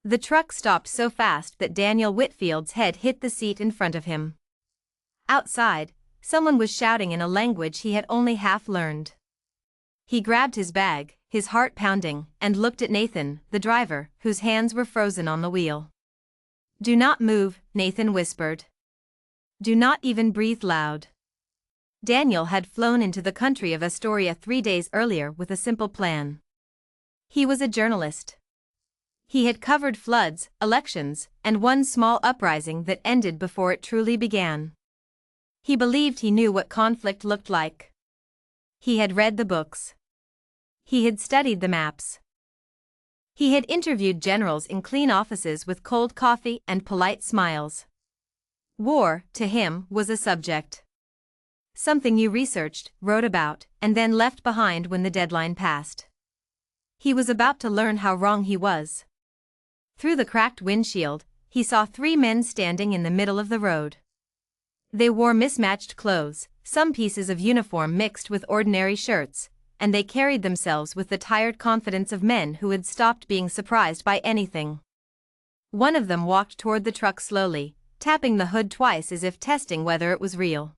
The truck stopped so fast that Daniel Whitfield's head hit the seat in front of him. Outside, someone was shouting in a language he had only half learned. He grabbed his bag, his heart pounding, and looked at Nathan, the driver, whose hands were frozen on the wheel. "Do not move," Nathan whispered. "Do not even breathe loud." Daniel had flown into the country of Astoria 3 days earlier with a simple plan. He was a journalist. He had covered floods, elections, and one small uprising that ended before it truly began. He believed he knew what conflict looked like. He had read the books. He had studied the maps. He had interviewed generals in clean offices with cold coffee and polite smiles. War, to him, was a subject. Something you researched, wrote about, and then left behind when the deadline passed. He was about to learn how wrong he was. Through the cracked windshield, he saw 3 men standing in the middle of the road. They wore mismatched clothes, some pieces of uniform mixed with ordinary shirts, and they carried themselves with the tired confidence of men who had stopped being surprised by anything. One of them walked toward the truck slowly, tapping the hood twice as if testing whether it was real.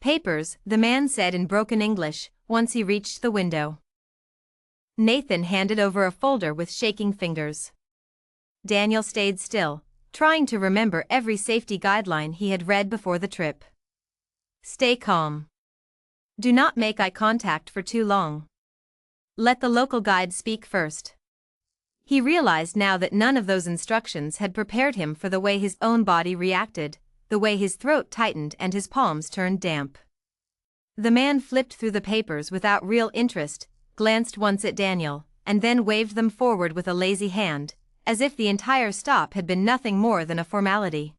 "Papers," the man said in broken English, once he reached the window. Nathan handed over a folder with shaking fingers. Daniel stayed still, trying to remember every safety guideline he had read before the trip. Stay calm. Do not make eye contact for too long. Let the local guide speak first. He realized now that none of those instructions had prepared him for the way his own body reacted, the way his throat tightened and his palms turned damp. The man flipped through the papers without real interest, glanced once at Daniel, and then waved them forward with a lazy hand, as if the entire stop had been nothing more than a formality.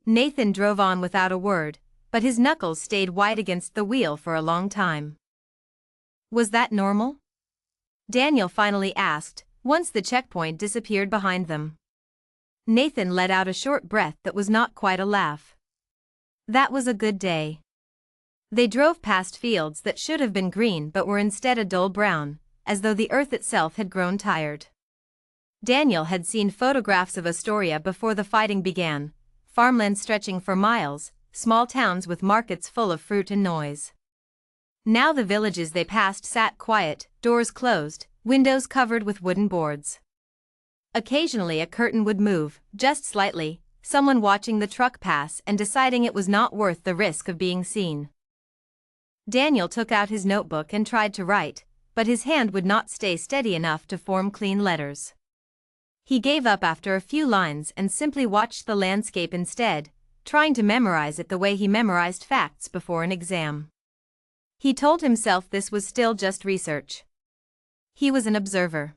Nathan drove on without a word, but his knuckles stayed white against the wheel for a long time. Was that normal? Daniel finally asked, once the checkpoint disappeared behind them. Nathan let out a short breath that was not quite a laugh. That was a good day. They drove past fields that should have been green but were instead a dull brown, as though the earth itself had grown tired. Daniel had seen photographs of Astoria before the fighting began, farmland stretching for miles, small towns with markets full of fruit and noise. Now the villages they passed sat quiet, doors closed, windows covered with wooden boards. Occasionally a curtain would move, just slightly, someone watching the truck pass and deciding it was not worth the risk of being seen. Daniel took out his notebook and tried to write, but his hand would not stay steady enough to form clean letters. He gave up after a few lines and simply watched the landscape instead, trying to memorize it the way he memorized facts before an exam. He told himself this was still just research. He was an observer.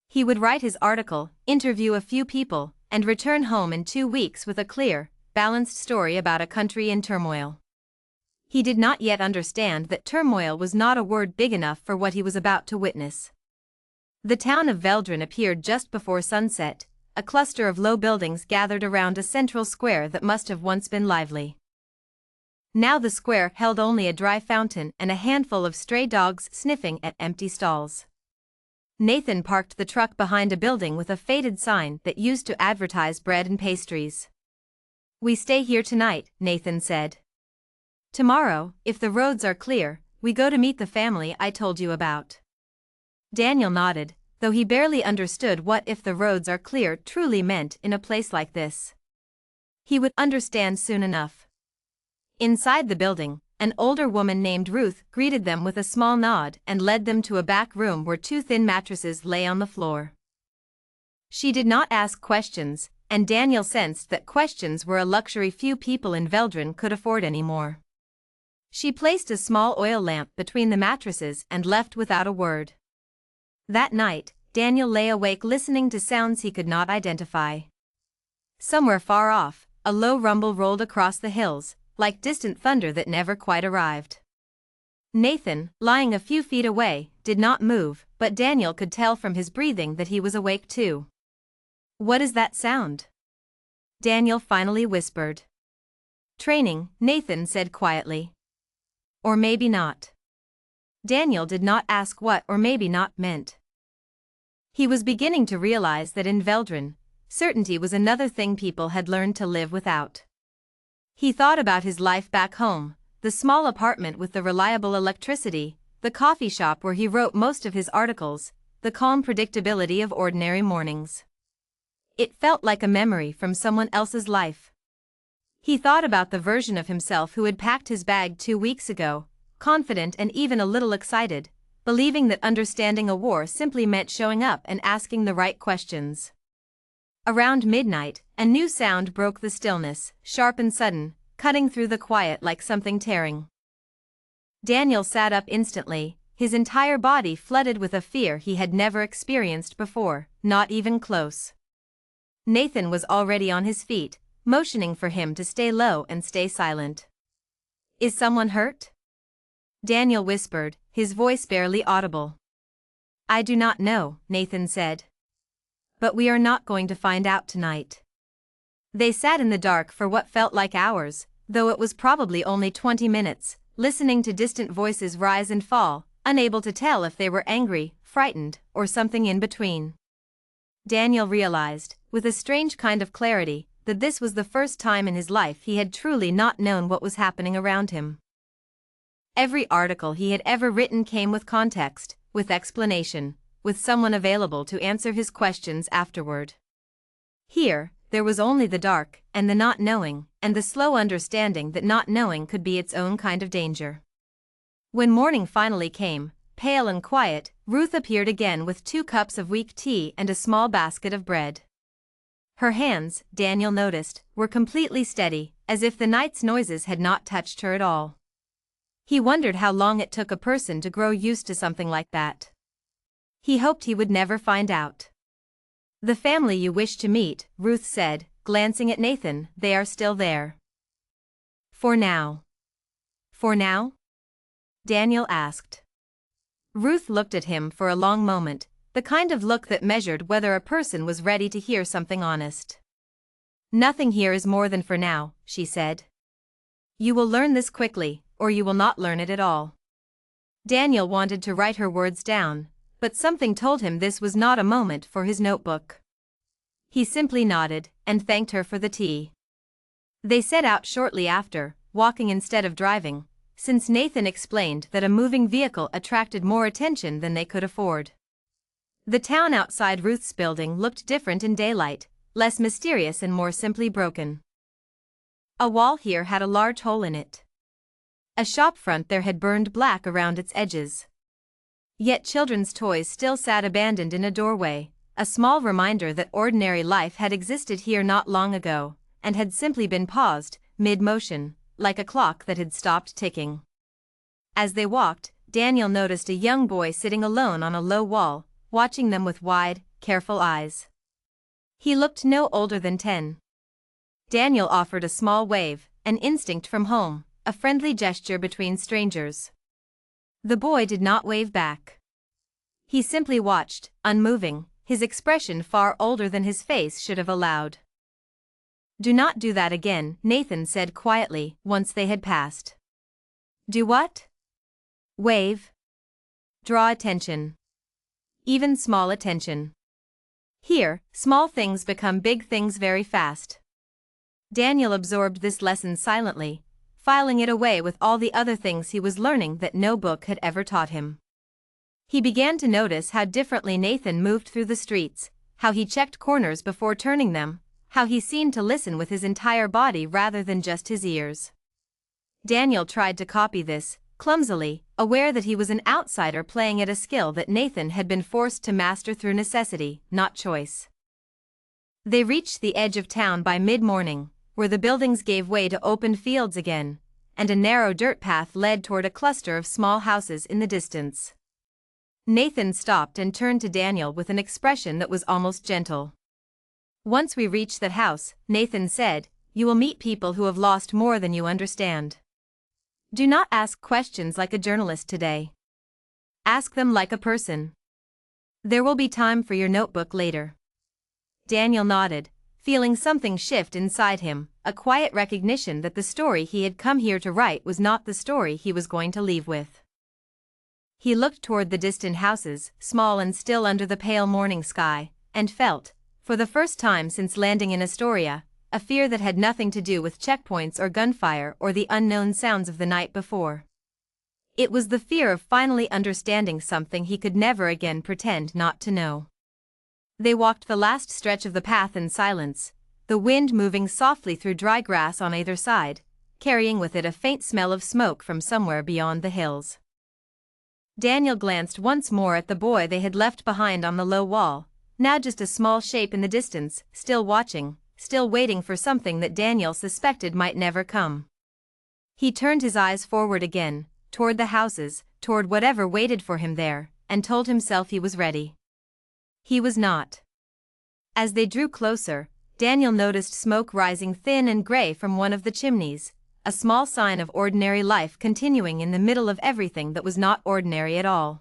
He would write his article, interview a few people, and return home in 2 weeks with a clear, balanced story about a country in turmoil. He did not yet understand that turmoil was not a word big enough for what he was about to witness. The town of Veldren appeared just before sunset, a cluster of low buildings gathered around a central square that must have once been lively. Now the square held only a dry fountain and a handful of stray dogs sniffing at empty stalls. Nathan parked the truck behind a building with a faded sign that used to advertise bread and pastries. "We stay here tonight," Nathan said. "Tomorrow, if the roads are clear, we go to meet the family I told you about." Daniel nodded, though he barely understood what "if the roads are clear" truly meant in a place like this. He would understand soon enough. Inside the building, an older woman named Ruth greeted them with a small nod and led them to a back room where 2 thin mattresses lay on the floor. She did not ask questions, and Daniel sensed that questions were a luxury few people in Veldren could afford anymore. She placed a small oil lamp between the mattresses and left without a word. That night, Daniel lay awake listening to sounds he could not identify. Somewhere far off, a low rumble rolled across the hills, like distant thunder that never quite arrived. Nathan, lying a few feet away, did not move, but Daniel could tell from his breathing that he was awake too. "What is that sound?" Daniel finally whispered. "Training," Nathan said quietly. "Or maybe not." Daniel did not ask what "or maybe not" meant. He was beginning to realize that in Veldrin, certainty was another thing people had learned to live without. He thought about his life back home, the small apartment with the reliable electricity, the coffee shop where he wrote most of his articles, the calm predictability of ordinary mornings. It felt like a memory from someone else's life. He thought about the version of himself who had packed his bag 2 weeks ago, confident and even a little excited, believing that understanding a war simply meant showing up and asking the right questions. Around midnight, a new sound broke the stillness, sharp and sudden, cutting through the quiet like something tearing. Daniel sat up instantly, his entire body flooded with a fear he had never experienced before, not even close. Nathan was already on his feet, motioning for him to stay low and stay silent. "Is someone hurt?" Daniel whispered, his voice barely audible. "I do not know," Nathan said. "But we are not going to find out tonight." They sat in the dark for what felt like hours, though it was probably only 20 minutes, listening to distant voices rise and fall, unable to tell if they were angry, frightened, or something in between. Daniel realized, with a strange kind of clarity, that this was the first time in his life he had truly not known what was happening around him. Every article he had ever written came with context, with explanation, with someone available to answer his questions afterward. Here, there was only the dark, and the not knowing, and the slow understanding that not knowing could be its own kind of danger. When morning finally came, pale and quiet, Ruth appeared again with 2 cups of weak tea and a small basket of bread. Her hands, Daniel noticed, were completely steady, as if the night's noises had not touched her at all. He wondered how long it took a person to grow used to something like that. He hoped he would never find out. "The family you wish to meet," Ruth said, glancing at Nathan, "they are still there." "For now." "For now?" Daniel asked. Ruth looked at him for a long moment, the kind of look that measured whether a person was ready to hear something honest. "Nothing here is more than for now," she said. "You will learn this quickly, or you will not learn it at all." Daniel wanted to write her words down, but something told him this was not a moment for his notebook. He simply nodded, and thanked her for the tea. They set out shortly after, walking instead of driving, since Nathan explained that a moving vehicle attracted more attention than they could afford. The town outside Ruth's building looked different in daylight, less mysterious and more simply broken. A wall here had a large hole in it. A shop front there had burned black around its edges. Yet children's toys still sat abandoned in a doorway, a small reminder that ordinary life had existed here not long ago, and had simply been paused, mid-motion, like a clock that had stopped ticking. As they walked, Daniel noticed a young boy sitting alone on a low wall, watching them with wide, careful eyes. He looked no older than 10. Daniel offered a small wave, an instinct from home, a friendly gesture between strangers. The boy did not wave back. He simply watched, unmoving, his expression far older than his face should have allowed. "Do not do that again," Nathan said quietly, once they had passed. "Do what?" "Wave. Draw attention. Even small attention. Here, small things become big things very fast." Daniel absorbed this lesson silently, filing it away with all the other things he was learning that no book had ever taught him. He began to notice how differently Nathan moved through the streets, how he checked corners before turning them, how he seemed to listen with his entire body rather than just his ears. Daniel tried to copy this, clumsily, aware that he was an outsider playing at a skill that Nathan had been forced to master through necessity, not choice. They reached the edge of town by mid-morning, where the buildings gave way to open fields again, and a narrow dirt path led toward a cluster of small houses in the distance. Nathan stopped and turned to Daniel with an expression that was almost gentle. "Once we reach that house," Nathan said, "you will meet people who have lost more than you understand. Do not ask questions like a journalist today. Ask them like a person. There will be time for your notebook later." Daniel nodded, feeling something shift inside him, a quiet recognition that the story he had come here to write was not the story he was going to leave with. He looked toward the distant houses, small and still under the pale morning sky, and felt, for the first time since landing in Astoria, a fear that had nothing to do with checkpoints or gunfire or the unknown sounds of the night before. It was the fear of finally understanding something he could never again pretend not to know. They walked the last stretch of the path in silence, the wind moving softly through dry grass on either side, carrying with it a faint smell of smoke from somewhere beyond the hills. Daniel glanced once more at the boy they had left behind on the low wall, now just a small shape in the distance, still watching, still waiting for something that Daniel suspected might never come. He turned his eyes forward again, toward the houses, toward whatever waited for him there, and told himself he was ready. He was not. As they drew closer, Daniel noticed smoke rising thin and gray from one of the chimneys, a small sign of ordinary life continuing in the middle of everything that was not ordinary at all.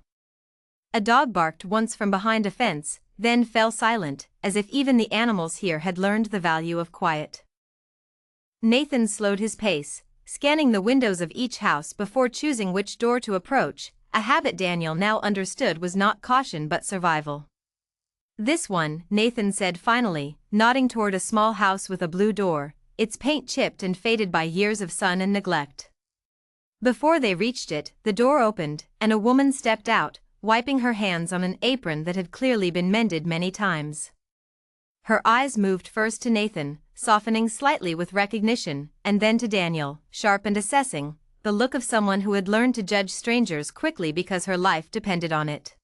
A dog barked once from behind a fence, then fell silent, as if even the animals here had learned the value of quiet. Nathan slowed his pace, scanning the windows of each house before choosing which door to approach, a habit Daniel now understood was not caution but survival. "This one," Nathan said finally, nodding toward a small house with a blue door, its paint chipped and faded by years of sun and neglect. Before they reached it, the door opened, and a woman stepped out, wiping her hands on an apron that had clearly been mended many times. Her eyes moved first to Nathan, softening slightly with recognition, and then to Daniel, sharp and assessing, the look of someone who had learned to judge strangers quickly because her life depended on it.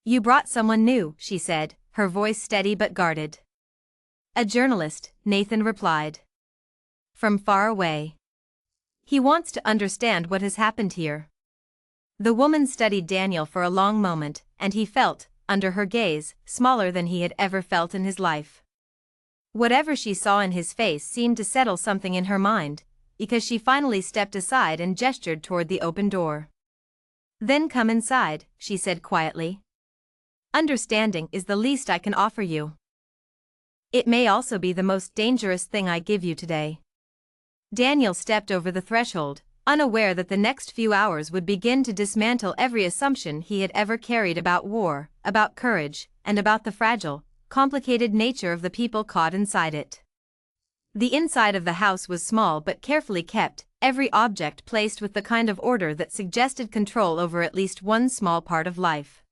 "You brought someone new," she said, her voice steady but guarded. "A journalist," Nathan replied. "From far away. He wants to understand what has happened here." The woman studied Daniel for a long moment, and he felt, under her gaze, smaller than he had ever felt in his life. Whatever she saw in his face seemed to settle something in her mind, because she finally stepped aside and gestured toward the open door. "Then come inside," she said quietly. "Understanding is the least I can offer you. It may also be the most dangerous thing I give you today." Daniel stepped over the threshold, unaware that the next few hours would begin to dismantle every assumption he had ever carried about war, about courage, and about the fragile, complicated nature of the people caught inside it. The inside of the house was small but carefully kept, every object placed with the kind of order that suggested control over at least one small part of life.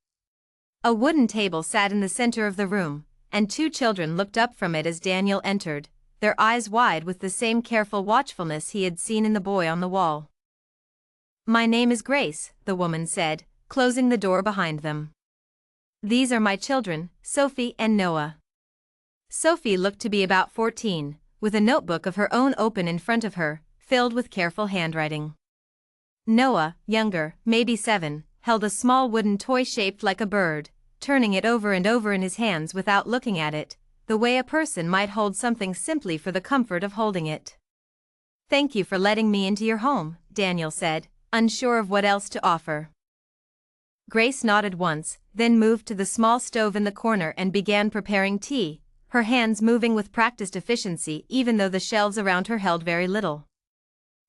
A wooden table sat in the center of the room, and two children looked up from it as Daniel entered, their eyes wide with the same careful watchfulness he had seen in the boy on the wall. "My name is Grace," the woman said, closing the door behind them. "These are my children, Sophie and Noah." Sophie looked to be about 14, with a notebook of her own open in front of her, filled with careful handwriting. Noah, younger, maybe 7, held a small wooden toy shaped like a bird, turning it over and over in his hands without looking at it, the way a person might hold something simply for the comfort of holding it. "Thank you for letting me into your home," Daniel said, unsure of what else to offer. Grace nodded once, then moved to the small stove in the corner and began preparing tea, her hands moving with practiced efficiency even though the shelves around her held very little.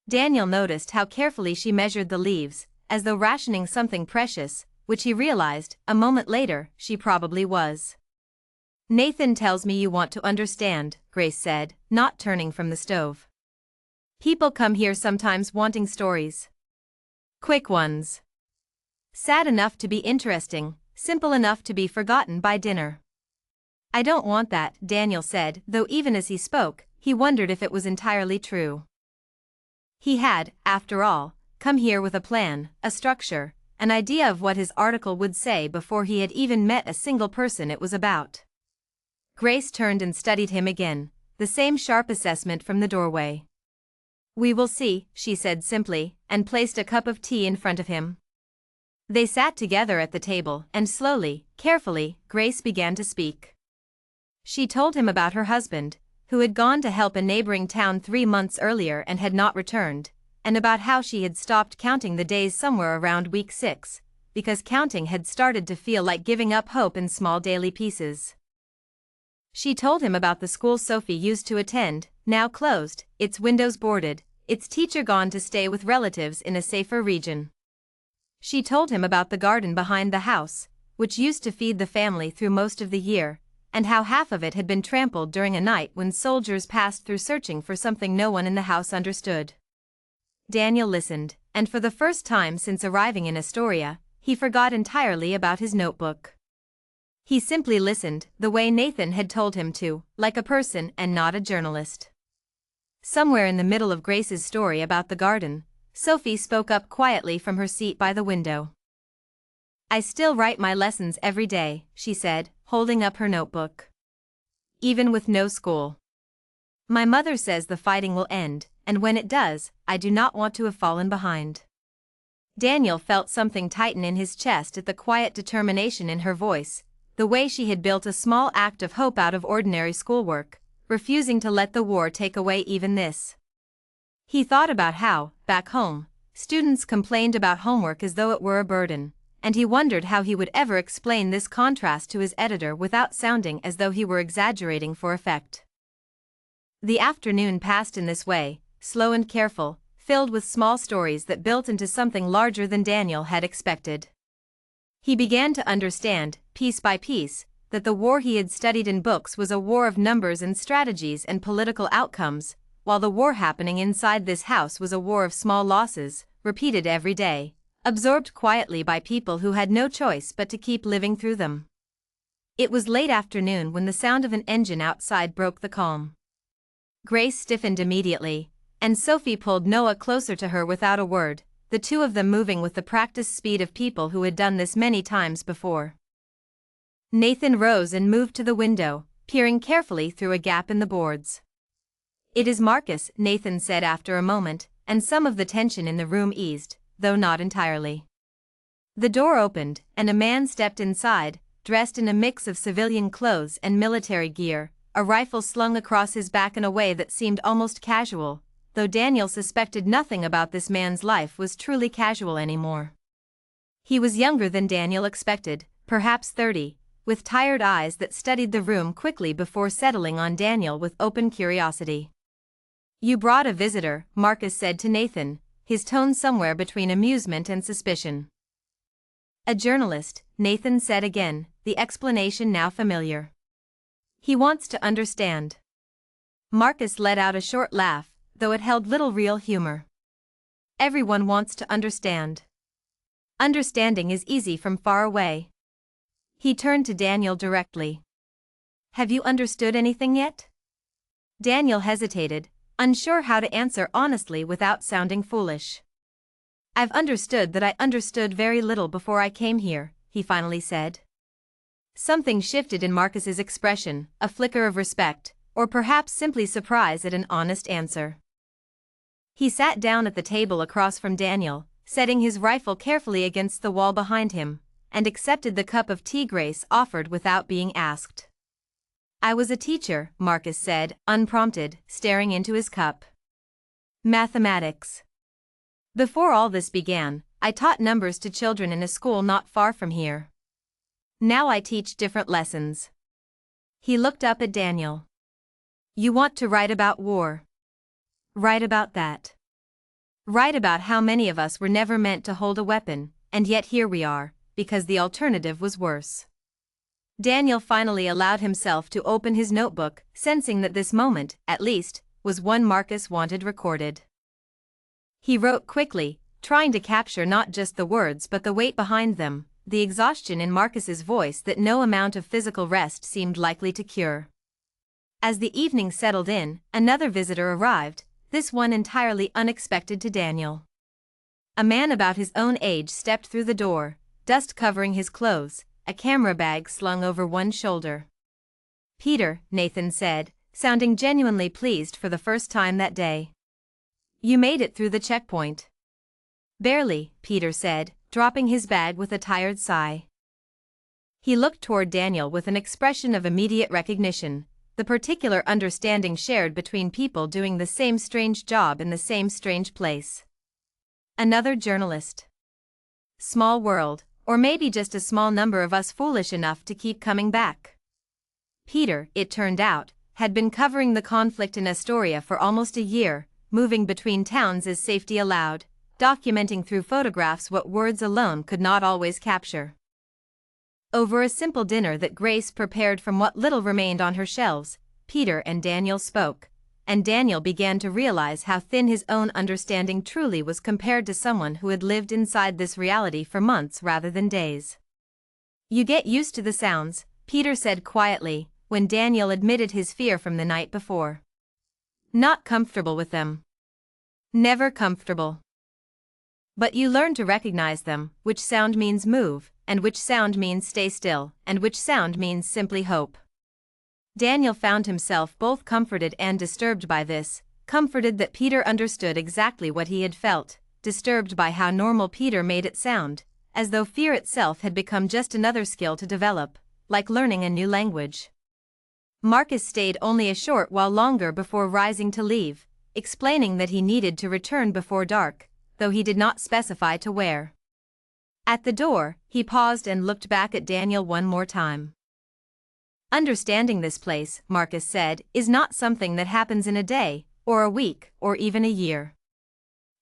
Daniel noticed how carefully she measured the leaves, as though rationing something precious, which he realized, a moment later, she probably was. "Nathan tells me you want to understand," Grace said, not turning from the stove. "People come here sometimes wanting stories. Quick ones. Sad enough to be interesting, simple enough to be forgotten by dinner." "I don't want that," Daniel said, though even as he spoke, he wondered if it was entirely true. He had, after all, come here with a plan, a structure, an idea of what his article would say before he had even met a single person it was about. Grace turned and studied him again, the same sharp assessment from the doorway. "We will see," she said simply, and placed a cup of tea in front of him. They sat together at the table, and slowly, carefully, Grace began to speak. She told him about her husband, who had gone to help a neighboring town 3 months earlier and had not returned, and about how she had stopped counting the days somewhere around week 6, because counting had started to feel like giving up hope in small daily pieces. She told him about the school Sophie used to attend, now closed, its windows boarded, its teacher gone to stay with relatives in a safer region. She told him about the garden behind the house, which used to feed the family through most of the year, and how half of it had been trampled during a night when soldiers passed through searching for something no one in the house understood. Daniel listened, and for the first time since arriving in Astoria, he forgot entirely about his notebook. He simply listened, the way Nathan had told him to, like a person and not a journalist. Somewhere in the middle of Grace's story about the garden, Sophie spoke up quietly from her seat by the window. "I still write my lessons every day," she said, holding up her notebook. "Even with no school. My mother says the fighting will end, and when it does, I do not want to have fallen behind." Daniel felt something tighten in his chest at the quiet determination in her voice, the way she had built a small act of hope out of ordinary schoolwork, refusing to let the war take away even this. He thought about how, back home, students complained about homework as though it were a burden, and he wondered how he would ever explain this contrast to his editor without sounding as though he were exaggerating for effect. The afternoon passed in this way, slow and careful, filled with small stories that built into something larger than Daniel had expected. He began to understand, piece by piece, that the war he had studied in books was a war of numbers and strategies and political outcomes, while the war happening inside this house was a war of small losses, repeated every day, absorbed quietly by people who had no choice but to keep living through them. It was late afternoon when the sound of an engine outside broke the calm. Grace stiffened immediately, and Sophie pulled Noah closer to her without a word, the two of them moving with the practiced speed of people who had done this many times before. Nathan rose and moved to the window, peering carefully through a gap in the boards. "It is Marcus," Nathan said after a moment, and some of the tension in the room eased, though not entirely. The door opened, and a man stepped inside, dressed in a mix of civilian clothes and military gear, a rifle slung across his back in a way that seemed almost casual, though Daniel suspected nothing about this man's life was truly casual anymore. He was younger than Daniel expected, perhaps 30, with tired eyes that studied the room quickly before settling on Daniel with open curiosity. "You brought a visitor," Marcus said to Nathan, his tone somewhere between amusement and suspicion. "A journalist," Nathan said again, the explanation now familiar. "He wants to understand." Marcus let out a short laugh, though it held little real humor. "Everyone wants to understand. Understanding is easy from far away." He turned to Daniel directly. "Have you understood anything yet?" Daniel hesitated, unsure how to answer honestly without sounding foolish. "I've understood that I understood very little before I came here," he finally said. Something shifted in Marcus's expression, a flicker of respect, or perhaps simply surprise at an honest answer. He sat down at the table across from Daniel, setting his rifle carefully against the wall behind him, and accepted the cup of tea Grace offered without being asked. "I was a teacher," Marcus said, unprompted, staring into his cup. "Mathematics. Before all this began, I taught numbers to children in a school not far from here. Now I teach different lessons." He looked up at Daniel. "You want to write about war? Write about that. Write about how many of us were never meant to hold a weapon, and yet here we are, because the alternative was worse." Daniel finally allowed himself to open his notebook, sensing that this moment, at least, was one Marcus wanted recorded. He wrote quickly, trying to capture not just the words but the weight behind them, the exhaustion in Marcus's voice that no amount of physical rest seemed likely to cure. As the evening settled in, another visitor arrived, this one entirely unexpected to Daniel. A man about his own age stepped through the door, dust covering his clothes, a camera bag slung over one shoulder. "Peter," Nathan said, sounding genuinely pleased for the first time that day. "You made it through the checkpoint." "Barely," Peter said, dropping his bag with a tired sigh. He looked toward Daniel with an expression of immediate recognition, the particular understanding shared between people doing the same strange job in the same strange place. Another journalist. Small world, or maybe just a small number of us foolish enough to keep coming back. Peter, it turned out, had been covering the conflict in Astoria for almost a year, moving between towns as safety allowed, documenting through photographs what words alone could not always capture. Over a simple dinner that Grace prepared from what little remained on her shelves, Peter and Daniel spoke, and Daniel began to realize how thin his own understanding truly was compared to someone who had lived inside this reality for months rather than days. "You get used to the sounds," Peter said quietly, when Daniel admitted his fear from the night before. "Not comfortable with them. Never comfortable. But you learn to recognize them, which sound means move, and which sound means stay still, and which sound means simply hope." Daniel found himself both comforted and disturbed by this, comforted that Peter understood exactly what he had felt, disturbed by how normal Peter made it sound, as though fear itself had become just another skill to develop, like learning a new language. Marcus stayed only a short while longer before rising to leave, explaining that he needed to return before dark, though he did not specify to where. At the door, he paused and looked back at Daniel one more time. "Understanding this place," Marcus said, "is not something that happens in a day, or a week, or even a year.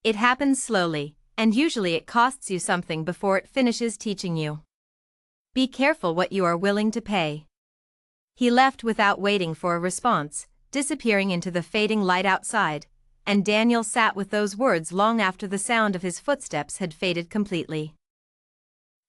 It happens slowly, and usually it costs you something before it finishes teaching you. Be careful what you are willing to pay." He left without waiting for a response, disappearing into the fading light outside, and Daniel sat with those words long after the sound of his footsteps had faded completely.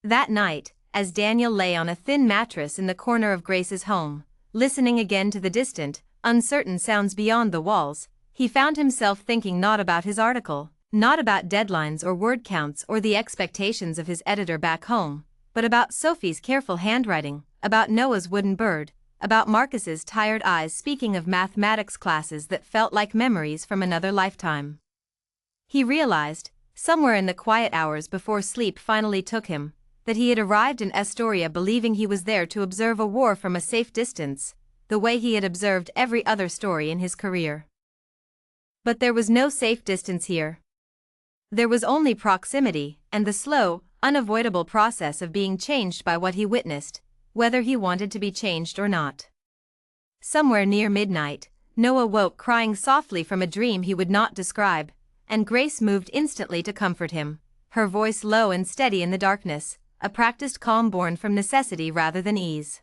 That night, as Daniel lay on a thin mattress in the corner of Grace's home, listening again to the distant, uncertain sounds beyond the walls, he found himself thinking not about his article, not about deadlines or word counts or the expectations of his editor back home, but about Sophie's careful handwriting, about Noah's wooden bird, about Marcus's tired eyes speaking of mathematics classes that felt like memories from another lifetime. He realized, somewhere in the quiet hours before sleep finally took him, that he had arrived in Astoria believing he was there to observe a war from a safe distance, the way he had observed every other story in his career. But there was no safe distance here. There was only proximity, and the slow, unavoidable process of being changed by what he witnessed, whether he wanted to be changed or not. Somewhere near midnight, Noah woke crying softly from a dream he would not describe, and Grace moved instantly to comfort him, her voice low and steady in the darkness, a practiced calm born from necessity rather than ease.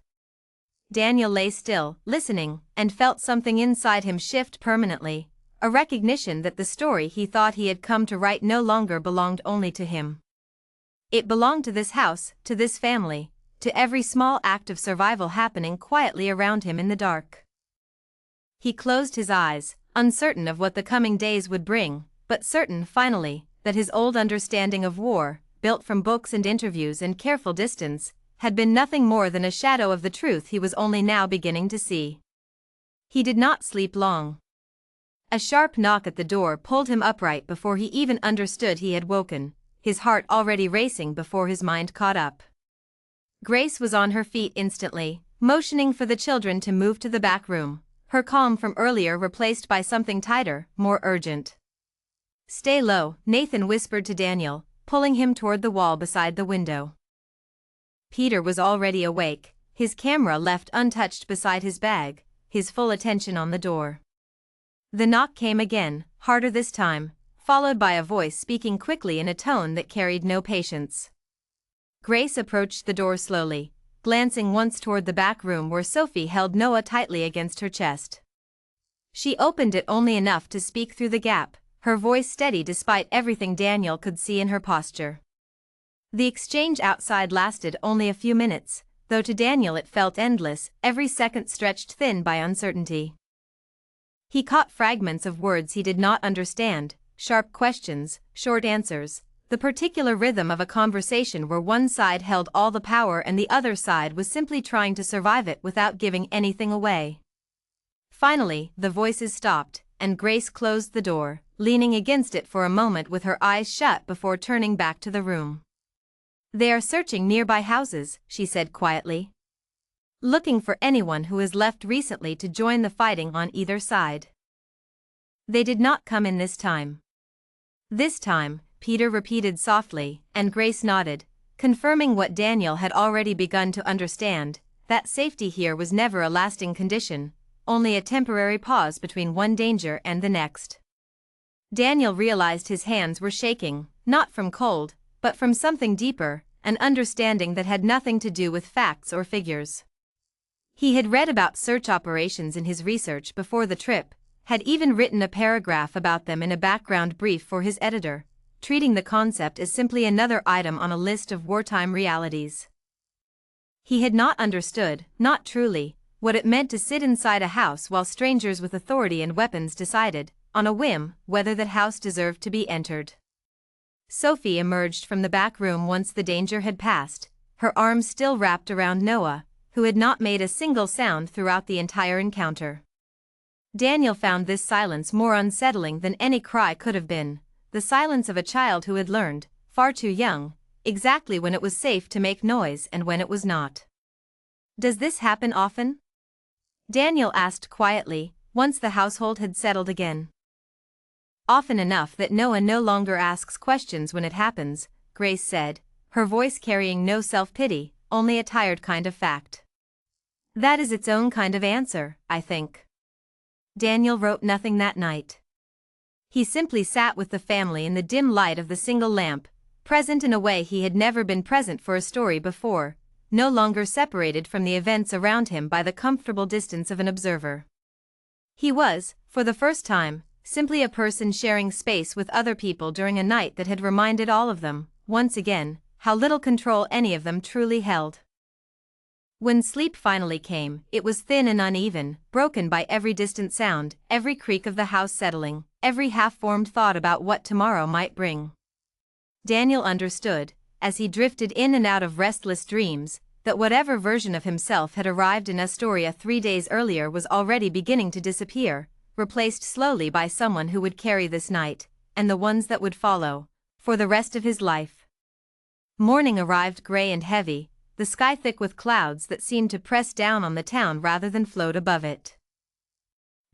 Daniel lay still, listening, and felt something inside him shift permanently, a recognition that the story he thought he had come to write no longer belonged only to him. It belonged to this house, to this family, to every small act of survival happening quietly around him in the dark. He closed his eyes, uncertain of what the coming days would bring, but certain, finally, that his old understanding of war, built from books and interviews and careful distance, had been nothing more than a shadow of the truth he was only now beginning to see. He did not sleep long. A sharp knock at the door pulled him upright before he even understood he had woken, his heart already racing before his mind caught up. Grace was on her feet instantly, motioning for the children to move to the back room, her calm from earlier replaced by something tighter, more urgent. "Stay low," Nathan whispered to Daniel, pulling him toward the wall beside the window. Peter was already awake, his camera left untouched beside his bag, his full attention on the door. The knock came again, harder this time, followed by a voice speaking quickly in a tone that carried no patience. Grace approached the door slowly, glancing once toward the back room where Sophie held Noah tightly against her chest. She opened it only enough to speak through the gap, her voice steady despite everything Daniel could see in her posture. The exchange outside lasted only a few minutes, though to Daniel it felt endless, every second stretched thin by uncertainty. He caught fragments of words he did not understand, sharp questions, short answers, the particular rhythm of a conversation where one side held all the power and the other side was simply trying to survive it without giving anything away. Finally, the voices stopped, and Grace closed the door, leaning against it for a moment with her eyes shut before turning back to the room. "They are searching nearby houses," she said quietly. "Looking for anyone who has left recently to join the fighting on either side." "They did not come in this time." "This time," Peter repeated softly, and Grace nodded, confirming what Daniel had already begun to understand, that safety here was never a lasting condition, only a temporary pause between one danger and the next. Daniel realized his hands were shaking, not from cold, but from something deeper, an understanding that had nothing to do with facts or figures. He had read about search operations in his research before the trip, had even written a paragraph about them in a background brief for his editor, treating the concept as simply another item on a list of wartime realities. He had not understood, not truly, what it meant to sit inside a house while strangers with authority and weapons decided, on a whim, whether that house deserved to be entered. Sophie emerged from the back room once the danger had passed, her arms still wrapped around Noah, who had not made a single sound throughout the entire encounter. Daniel found this silence more unsettling than any cry could have been, the silence of a child who had learned, far too young, exactly when it was safe to make noise and when it was not. "Does this happen often?" Daniel asked quietly, once the household had settled again. "Often enough that Noah no longer asks questions when it happens," Grace said, her voice carrying no self-pity, only a tired kind of fact. "That is its own kind of answer, I think." Daniel wrote nothing that night. He simply sat with the family in the dim light of the single lamp, present in a way he had never been present for a story before, no longer separated from the events around him by the comfortable distance of an observer. He was, for the first time, simply a person sharing space with other people during a night that had reminded all of them, once again, how little control any of them truly held. When sleep finally came, it was thin and uneven, broken by every distant sound, every creak of the house settling, every half-formed thought about what tomorrow might bring. Daniel understood, as he drifted in and out of restless dreams, that whatever version of himself had arrived in Astoria 3 days earlier was already beginning to disappear, replaced slowly by someone who would carry this night, and the ones that would follow, for the rest of his life. Morning arrived gray and heavy, the sky thick with clouds that seemed to press down on the town rather than float above it.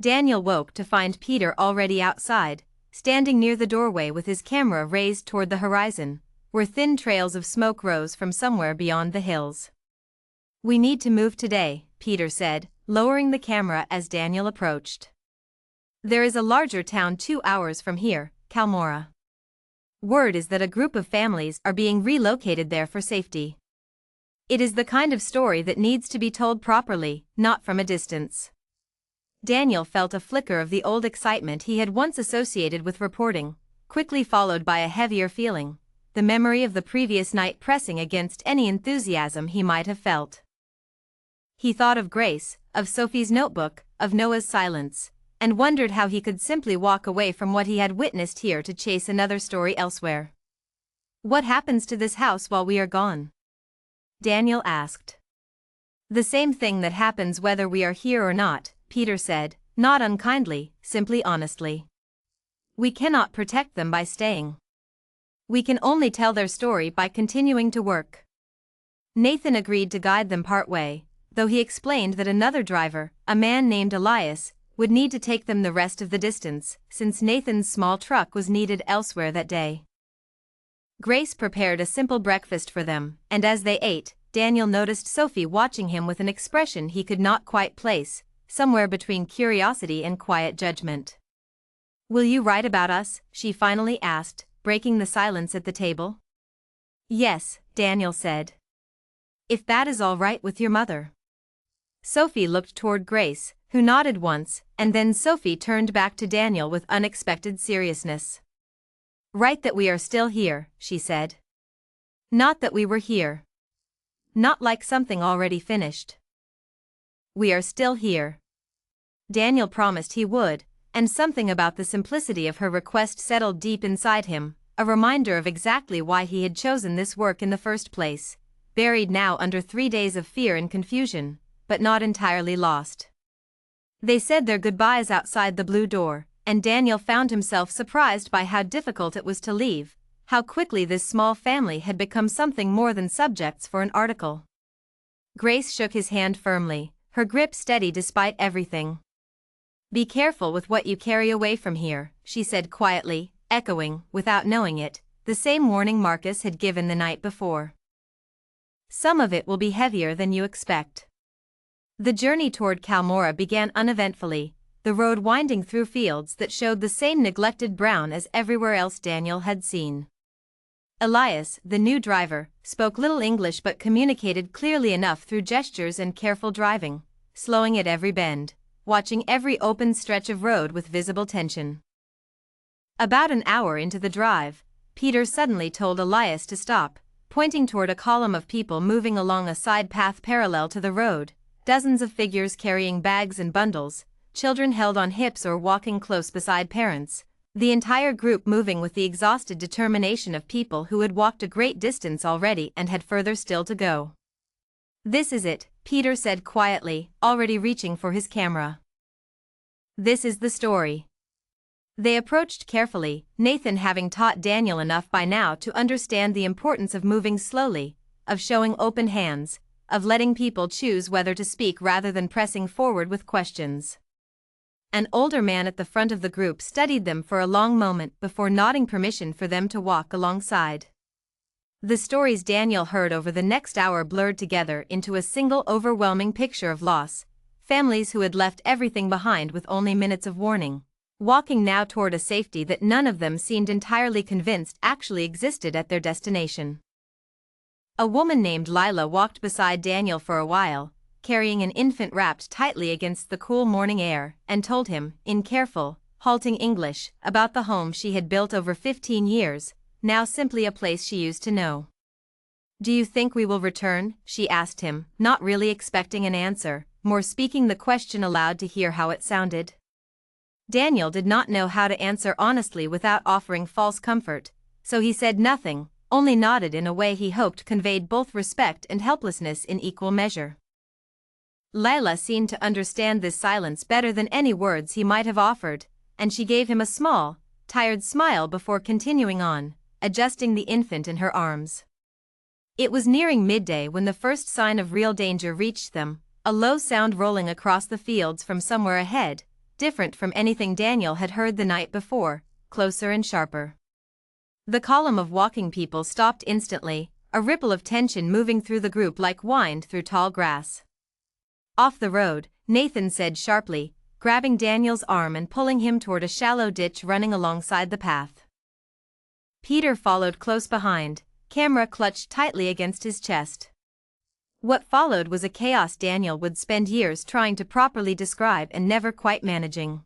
Daniel woke to find Peter already outside, standing near the doorway with his camera raised toward the horizon, where thin trails of smoke rose from somewhere beyond the hills. "We need to move today," Peter said, lowering the camera as Daniel approached. "There is a larger town 2 hours from here, Calmora. Word is that a group of families are being relocated there for safety. It is the kind of story that needs to be told properly, not from a distance." Daniel felt a flicker of the old excitement he had once associated with reporting, quickly followed by a heavier feeling, the memory of the previous night pressing against any enthusiasm he might have felt. He thought of Grace, of Sophie's notebook, of Noah's silence, and wondered how he could simply walk away from what he had witnessed here to chase another story elsewhere. "What happens to this house while we are gone?" Daniel asked. "The same thing that happens whether we are here or not," Peter said, not unkindly, simply honestly. "We cannot protect them by staying. We can only tell their story by continuing to work." Nathan agreed to guide them part way, though he explained that another driver, a man named Elias, would need to take them the rest of the distance, since Nathan's small truck was needed elsewhere that day. Grace prepared a simple breakfast for them, and as they ate, Daniel noticed Sophie watching him with an expression he could not quite place, somewhere between curiosity and quiet judgment. "Will you write about us?" she finally asked, breaking the silence at the table. "Yes," Daniel said. "If that is all right with your mother." Sophie looked toward Grace, who nodded once, and then Sophie turned back to Daniel with unexpected seriousness. "Write that we are still here," she said. "Not that we were here. Not like something already finished. We are still here." Daniel promised he would, and something about the simplicity of her request settled deep inside him, a reminder of exactly why he had chosen this work in the first place, buried now under 3 days of fear and confusion, but not entirely lost. They said their goodbyes outside the blue door, and Daniel found himself surprised by how difficult it was to leave, how quickly this small family had become something more than subjects for an article. Grace shook his hand firmly, her grip steady despite everything. "Be careful with what you carry away from here," she said quietly, echoing, without knowing it, the same warning Marcus had given the night before. "Some of it will be heavier than you expect." The journey toward Calmora began uneventfully, the road winding through fields that showed the same neglected brown as everywhere else Daniel had seen. Elias, the new driver, spoke little English but communicated clearly enough through gestures and careful driving, slowing at every bend, watching every open stretch of road with visible tension. About an hour into the drive, Peter suddenly told Elias to stop, pointing toward a column of people moving along a side path parallel to the road, dozens of figures carrying bags and bundles, children held on hips or walking close beside parents, the entire group moving with the exhausted determination of people who had walked a great distance already and had further still to go. "This is it," Peter said quietly, already reaching for his camera. "This is the story." They approached carefully, Nathan having taught Daniel enough by now to understand the importance of moving slowly, of showing open hands, of letting people choose whether to speak rather than pressing forward with questions. An older man at the front of the group studied them for a long moment before nodding permission for them to walk alongside. The stories Daniel heard over the next hour blurred together into a single overwhelming picture of loss, families who had left everything behind with only minutes of warning, walking now toward a safety that none of them seemed entirely convinced actually existed at their destination. A woman named Lila walked beside Daniel for a while, carrying an infant wrapped tightly against the cool morning air, and told him, in careful, halting English, about the home she had built over 15 years, now simply a place she used to know. "Do you think we will return?" she asked him, not really expecting an answer, more speaking the question aloud to hear how it sounded. Daniel did not know how to answer honestly without offering false comfort, so he said nothing, only nodded in a way he hoped conveyed both respect and helplessness in equal measure. Lila seemed to understand this silence better than any words he might have offered, and she gave him a small, tired smile before continuing on, adjusting the infant in her arms. It was nearing midday when the first sign of real danger reached them, a low sound rolling across the fields from somewhere ahead, different from anything Daniel had heard the night before, closer and sharper. The column of walking people stopped instantly, a ripple of tension moving through the group like wind through tall grass. "Off the road," Nathan said sharply, grabbing Daniel's arm and pulling him toward a shallow ditch running alongside the path. Peter followed close behind, camera clutched tightly against his chest. What followed was a chaos Daniel would spend years trying to properly describe and never quite managing.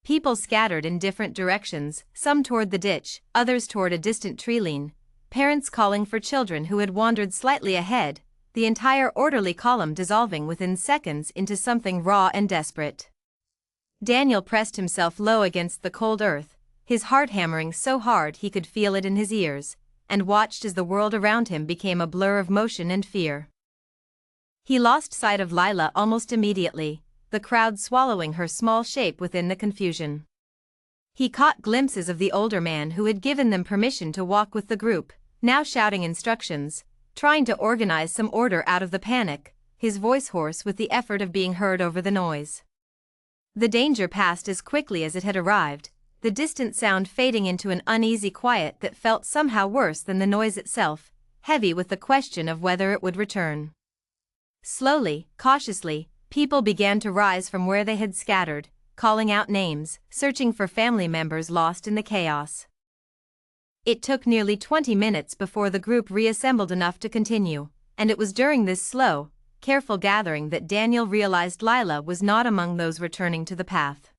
People scattered in different directions, some toward the ditch, others toward a distant treeline, parents calling for children who had wandered slightly ahead, the entire orderly column dissolving within seconds into something raw and desperate. Daniel pressed himself low against the cold earth, his heart hammering so hard he could feel it in his ears, and watched as the world around him became a blur of motion and fear. He lost sight of Lila almost immediately, the crowd swallowing her small shape within the confusion. He caught glimpses of the older man who had given them permission to walk with the group, now shouting instructions, trying to organize some order out of the panic, his voice hoarse with the effort of being heard over the noise. The danger passed as quickly as it had arrived, the distant sound fading into an uneasy quiet that felt somehow worse than the noise itself, heavy with the question of whether it would return. Slowly, cautiously, people began to rise from where they had scattered, calling out names, searching for family members lost in the chaos. It took nearly 20 minutes before the group reassembled enough to continue, and it was during this slow, careful gathering that Daniel realized Lila was not among those returning to the path.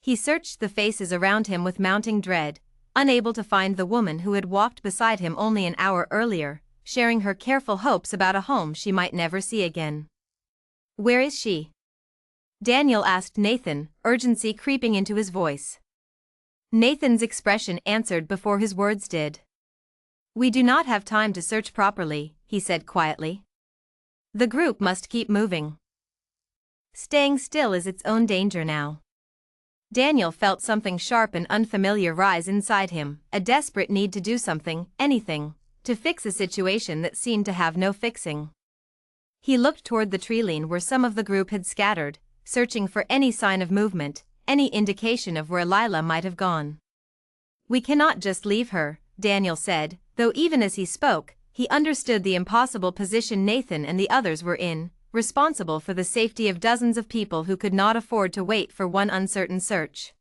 He searched the faces around him with mounting dread, unable to find the woman who had walked beside him only an hour earlier, sharing her careful hopes about a home she might never see again. "Where is she?" Daniel asked Nathan, urgency creeping into his voice. Nathan's expression answered before his words did. "We do not have time to search properly," he said quietly. "The group must keep moving. Staying still is its own danger now." Daniel felt something sharp and unfamiliar rise inside him, a desperate need to do something, anything, to fix a situation that seemed to have no fixing. He looked toward the treeline where some of the group had scattered, searching for any sign of movement, any indication of where Lila might have gone. "We cannot just leave her," Daniel said, though even as he spoke, he understood the impossible position Nathan and the others were in, responsible for the safety of dozens of people who could not afford to wait for one uncertain search.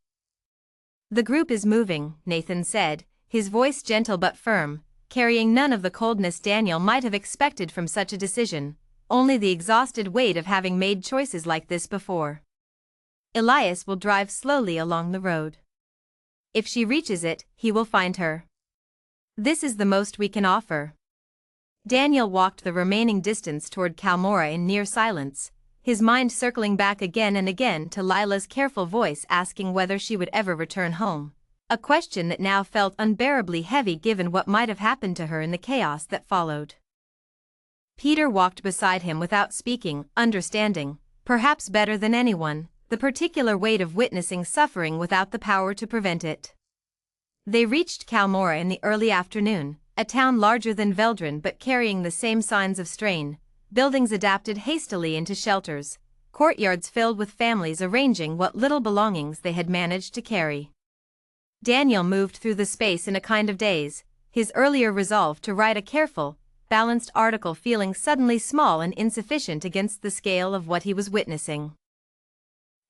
"The group is moving," Nathan said, his voice gentle but firm, carrying none of the coldness Daniel might have expected from such a decision, only the exhausted weight of having made choices like this before. Elias will drive slowly along the road. If she reaches it, he will find her. This is the most we can offer. Daniel walked the remaining distance toward Kalmora in near silence, his mind circling back again and again to Lila's careful voice asking whether she would ever return home, a question that now felt unbearably heavy given what might have happened to her in the chaos that followed. Peter walked beside him without speaking, understanding, perhaps better than anyone, the particular weight of witnessing suffering without the power to prevent it. They reached Kalmora in the early afternoon, a town larger than Veldrin but carrying the same signs of strain, buildings adapted hastily into shelters, courtyards filled with families arranging what little belongings they had managed to carry. Daniel moved through the space in a kind of daze, his earlier resolve to write a careful, balanced article feeling suddenly small and insufficient against the scale of what he was witnessing.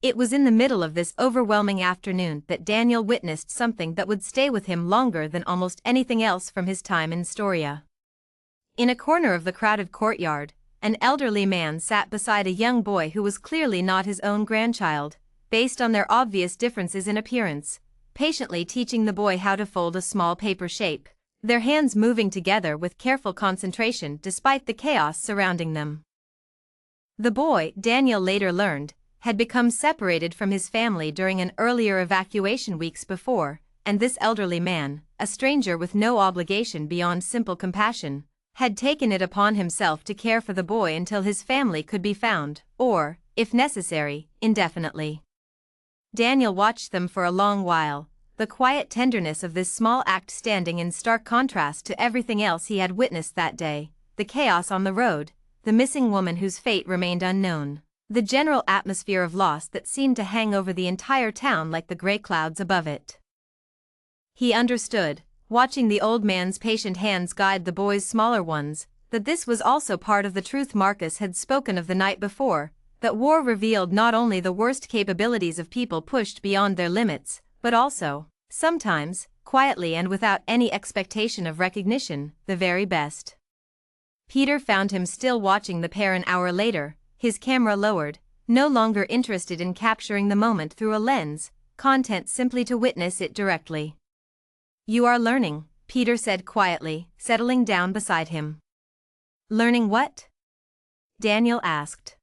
It was in the middle of this overwhelming afternoon that Daniel witnessed something that would stay with him longer than almost anything else from his time in Storia. In a corner of the crowded courtyard, an elderly man sat beside a young boy who was clearly not his own grandchild, based on their obvious differences in appearance, patiently teaching the boy how to fold a small paper shape, their hands moving together with careful concentration despite the chaos surrounding them. The boy, Daniel later learned, had become separated from his family during an earlier evacuation weeks before, and this elderly man, a stranger with no obligation beyond simple compassion, had taken it upon himself to care for the boy until his family could be found, or, if necessary, indefinitely. Daniel watched them for a long while, the quiet tenderness of this small act standing in stark contrast to everything else he had witnessed that day, the chaos on the road, the missing woman whose fate remained unknown, the general atmosphere of loss that seemed to hang over the entire town like the gray clouds above it. He understood, watching the old man's patient hands guide the boy's smaller ones, that this was also part of the truth Marcus had spoken of the night before, that war revealed not only the worst capabilities of people pushed beyond their limits, but also, sometimes, quietly and without any expectation of recognition, the very best. Peter found him still watching the pair an hour later, his camera lowered, no longer interested in capturing the moment through a lens, content simply to witness it directly. "You are learning," Peter said quietly, settling down beside him. "Learning what?" Daniel asked.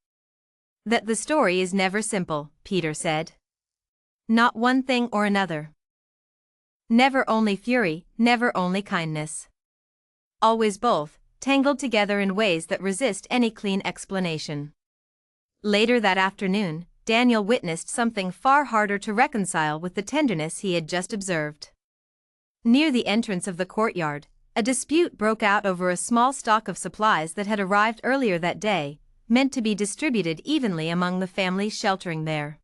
"That the story is never simple," Peter said. "Not one thing or another. Never only fury, never only kindness. Always both, tangled together in ways that resist any clean explanation." Later that afternoon, Daniel witnessed something far harder to reconcile with the tenderness he had just observed. Near the entrance of the courtyard, a dispute broke out over a small stock of supplies that had arrived earlier that day, meant to be distributed evenly among the families sheltering there.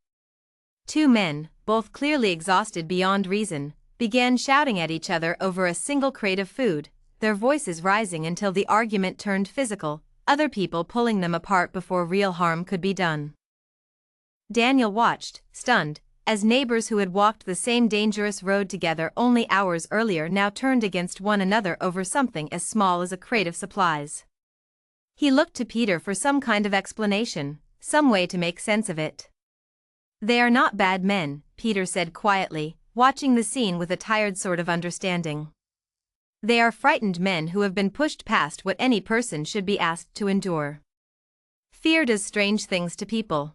Two men, both clearly exhausted beyond reason, began shouting at each other over a single crate of food, their voices rising until the argument turned physical, other people pulling them apart before real harm could be done. Daniel watched, stunned, as neighbors who had walked the same dangerous road together only hours earlier now turned against one another over something as small as a crate of supplies. He looked to Peter for some kind of explanation, some way to make sense of it. "They are not bad men," Peter said quietly, watching the scene with a tired sort of understanding. "They are frightened men who have been pushed past what any person should be asked to endure. Fear does strange things to people.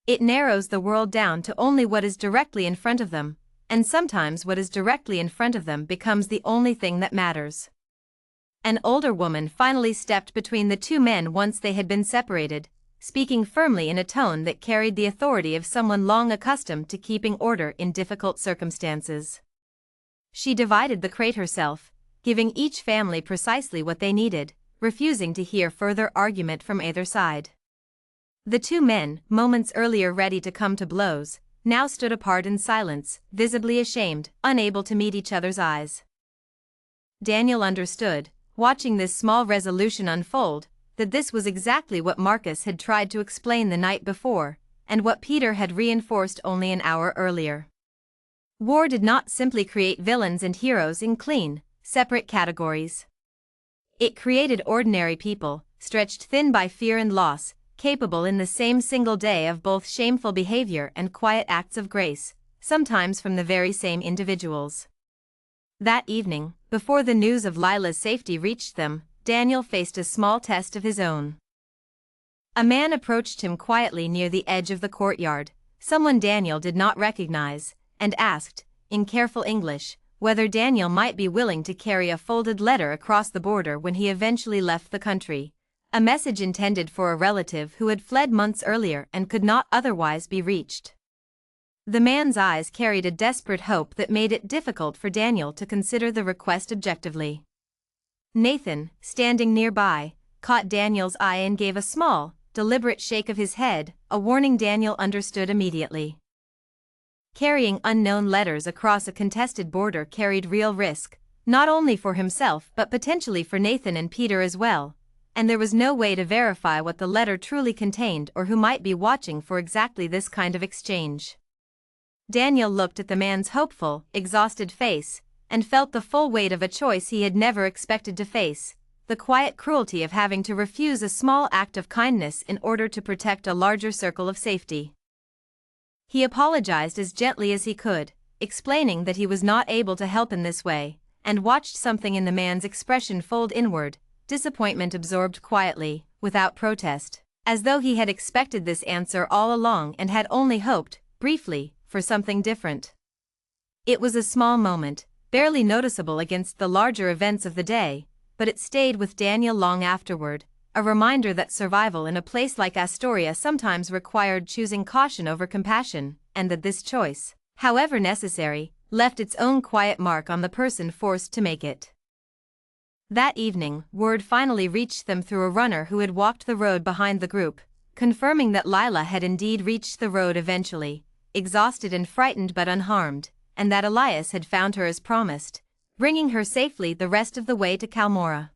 It narrows the world down to only what is directly in front of them, and sometimes what is directly in front of them becomes the only thing that matters." An older woman finally stepped between the two men once they had been separated, speaking firmly in a tone that carried the authority of someone long accustomed to keeping order in difficult circumstances. She divided the crate herself, giving each family precisely what they needed, refusing to hear further argument from either side. The two men, moments earlier ready to come to blows, now stood apart in silence, visibly ashamed, unable to meet each other's eyes. Daniel understood, watching this small resolution unfold, that this was exactly what Marcus had tried to explain the night before, and what Peter had reinforced only an hour earlier. War did not simply create villains and heroes in clean, separate categories. It created ordinary people, stretched thin by fear and loss, capable in the same single day of both shameful behavior and quiet acts of grace, sometimes from the very same individuals. That evening, before the news of Lila's safety reached them, Daniel faced a small test of his own. A man approached him quietly near the edge of the courtyard, someone Daniel did not recognize, and asked, in careful English, whether Daniel might be willing to carry a folded letter across the border when he eventually left the country, a message intended for a relative who had fled months earlier and could not otherwise be reached. The man's eyes carried a desperate hope that made it difficult for Daniel to consider the request objectively. Nathan, standing nearby, caught Daniel's eye and gave a small, deliberate shake of his head, a warning Daniel understood immediately. Carrying unknown letters across a contested border carried real risk, not only for himself but potentially for Nathan and Peter as well, and there was no way to verify what the letter truly contained or who might be watching for exactly this kind of exchange. Daniel looked at the man's hopeful, exhausted face, and felt the full weight of a choice he had never expected to face, the quiet cruelty of having to refuse a small act of kindness in order to protect a larger circle of safety. He apologized as gently as he could, explaining that he was not able to help in this way, and watched something in the man's expression fold inward, disappointment absorbed quietly, without protest, as though he had expected this answer all along and had only hoped, briefly, for something different. It was a small moment, barely noticeable against the larger events of the day, but it stayed with Daniel long afterward, a reminder that survival in a place like Astoria sometimes required choosing caution over compassion, and that this choice, however necessary, left its own quiet mark on the person forced to make it. That evening, word finally reached them through a runner who had walked the road behind the group, confirming that Lila had indeed reached the road eventually, exhausted and frightened but unharmed, and that Elias had found her as promised, bringing her safely the rest of the way to Kalmora.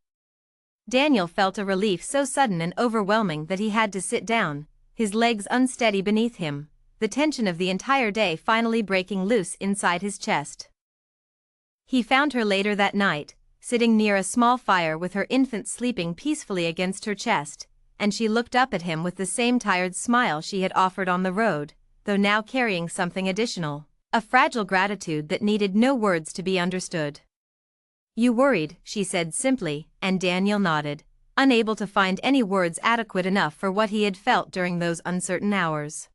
Daniel felt a relief so sudden and overwhelming that he had to sit down, his legs unsteady beneath him, the tension of the entire day finally breaking loose inside his chest. He found her later that night, sitting near a small fire with her infant sleeping peacefully against her chest, and she looked up at him with the same tired smile she had offered on the road, though now carrying something additional, a fragile gratitude that needed no words to be understood. "You worried," she said simply, and Daniel nodded, unable to find any words adequate enough for what he had felt during those uncertain hours.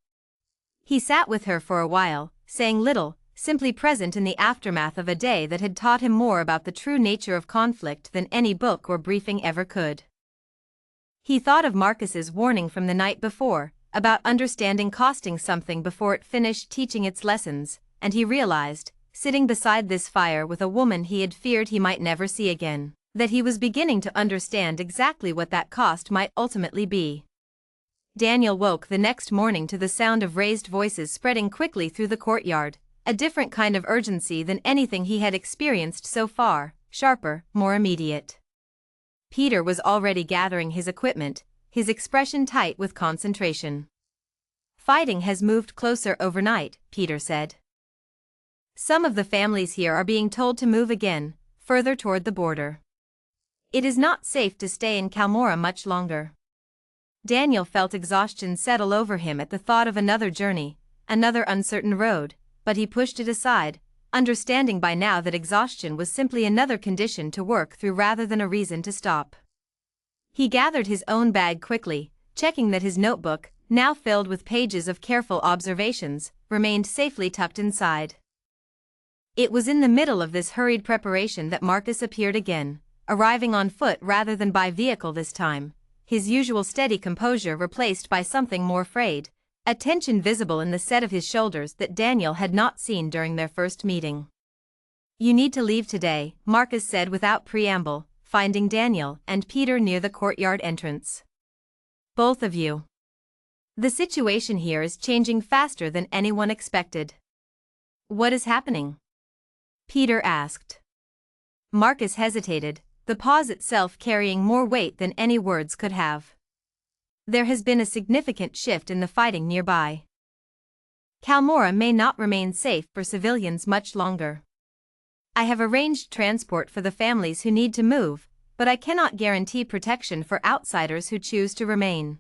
He sat with her for a while, saying little, simply present in the aftermath of a day that had taught him more about the true nature of conflict than any book or briefing ever could. He thought of Marcus's warning from the night before, about understanding costing something before it finished teaching its lessons, and he realized, sitting beside this fire with a woman he had feared he might never see again, that he was beginning to understand exactly what that cost might ultimately be. Daniel woke the next morning to the sound of raised voices spreading quickly through the courtyard, a different kind of urgency than anything he had experienced so far, sharper, more immediate. Peter was already gathering his equipment, his expression tight with concentration. "Fighting has moved closer overnight," Peter said. "Some of the families here are being told to move again, further toward the border. It is not safe to stay in Kalmora much longer." Daniel felt exhaustion settle over him at the thought of another journey, another uncertain road, but he pushed it aside, understanding by now that exhaustion was simply another condition to work through rather than a reason to stop. He gathered his own bag quickly, checking that his notebook, now filled with pages of careful observations, remained safely tucked inside. It was in the middle of this hurried preparation that Marcus appeared again, arriving on foot rather than by vehicle this time, his usual steady composure replaced by something more frayed, a tension visible in the set of his shoulders that Daniel had not seen during their first meeting. "You need to leave today," Marcus said without preamble, finding Daniel and Peter near the courtyard entrance. "Both of you. The situation here is changing faster than anyone expected." "What is happening?" Peter asked. Marcus hesitated, the pause itself carrying more weight than any words could have. "There has been a significant shift in the fighting nearby." Kalmora may not remain safe for civilians much longer. I have arranged transport for the families who need to move, but I cannot guarantee protection for outsiders who choose to remain.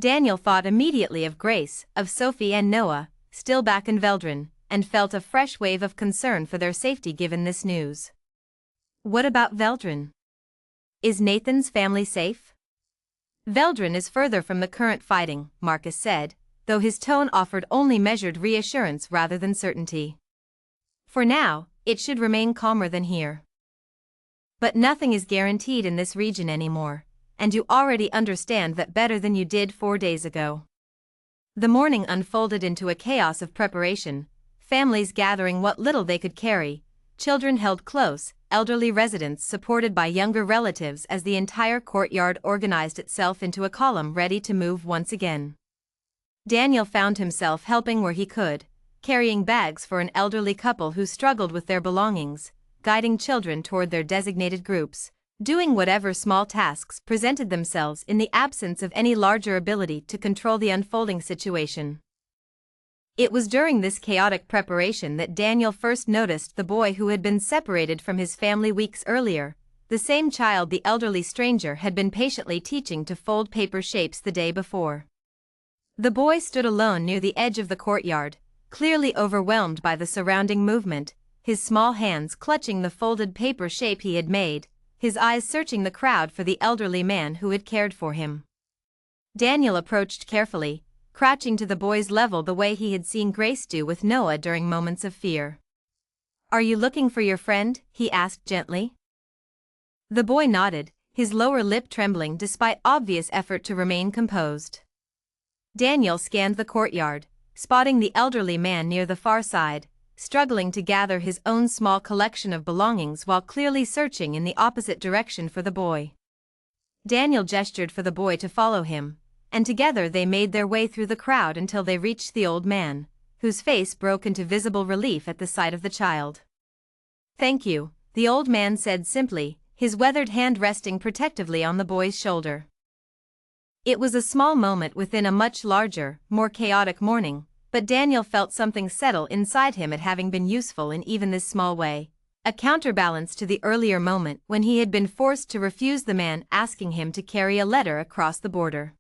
Daniel thought immediately of Grace, of Sophie and Noah, still back in Veldrin, and felt a fresh wave of concern for their safety given this news. What about Veldrin? Is Nathan's family safe? Veldrin is further from the current fighting, Marcus said, though his tone offered only measured reassurance rather than certainty. For now, it should remain calmer than here. But nothing is guaranteed in this region anymore, and you already understand that better than you did 4 days ago. The morning unfolded into a chaos of preparation, families gathering what little they could carry, children held close, elderly residents supported by younger relatives as the entire courtyard organized itself into a column ready to move once again. Daniel found himself helping where he could, carrying bags for an elderly couple who struggled with their belongings, guiding children toward their designated groups, doing whatever small tasks presented themselves in the absence of any larger ability to control the unfolding situation. It was during this chaotic preparation that Daniel first noticed the boy who had been separated from his family weeks earlier, the same child the elderly stranger had been patiently teaching to fold paper shapes the day before. The boy stood alone near the edge of the courtyard, clearly overwhelmed by the surrounding movement, his small hands clutching the folded paper shape he had made, his eyes searching the crowd for the elderly man who had cared for him. Daniel approached carefully, crouching to the boy's level the way he had seen Grace do with Noah during moments of fear. "Are you looking for your friend?" he asked gently. The boy nodded, his lower lip trembling despite obvious effort to remain composed. Daniel scanned the courtyard, spotting the elderly man near the far side, struggling to gather his own small collection of belongings while clearly searching in the opposite direction for the boy. Daniel gestured for the boy to follow him, and together they made their way through the crowd until they reached the old man, whose face broke into visible relief at the sight of the child. "Thank you," the old man said simply, his weathered hand resting protectively on the boy's shoulder. It was a small moment within a much larger, more chaotic morning, but Daniel felt something settle inside him at having been useful in even this small way, a counterbalance to the earlier moment when he had been forced to refuse the man asking him to carry a letter across the border.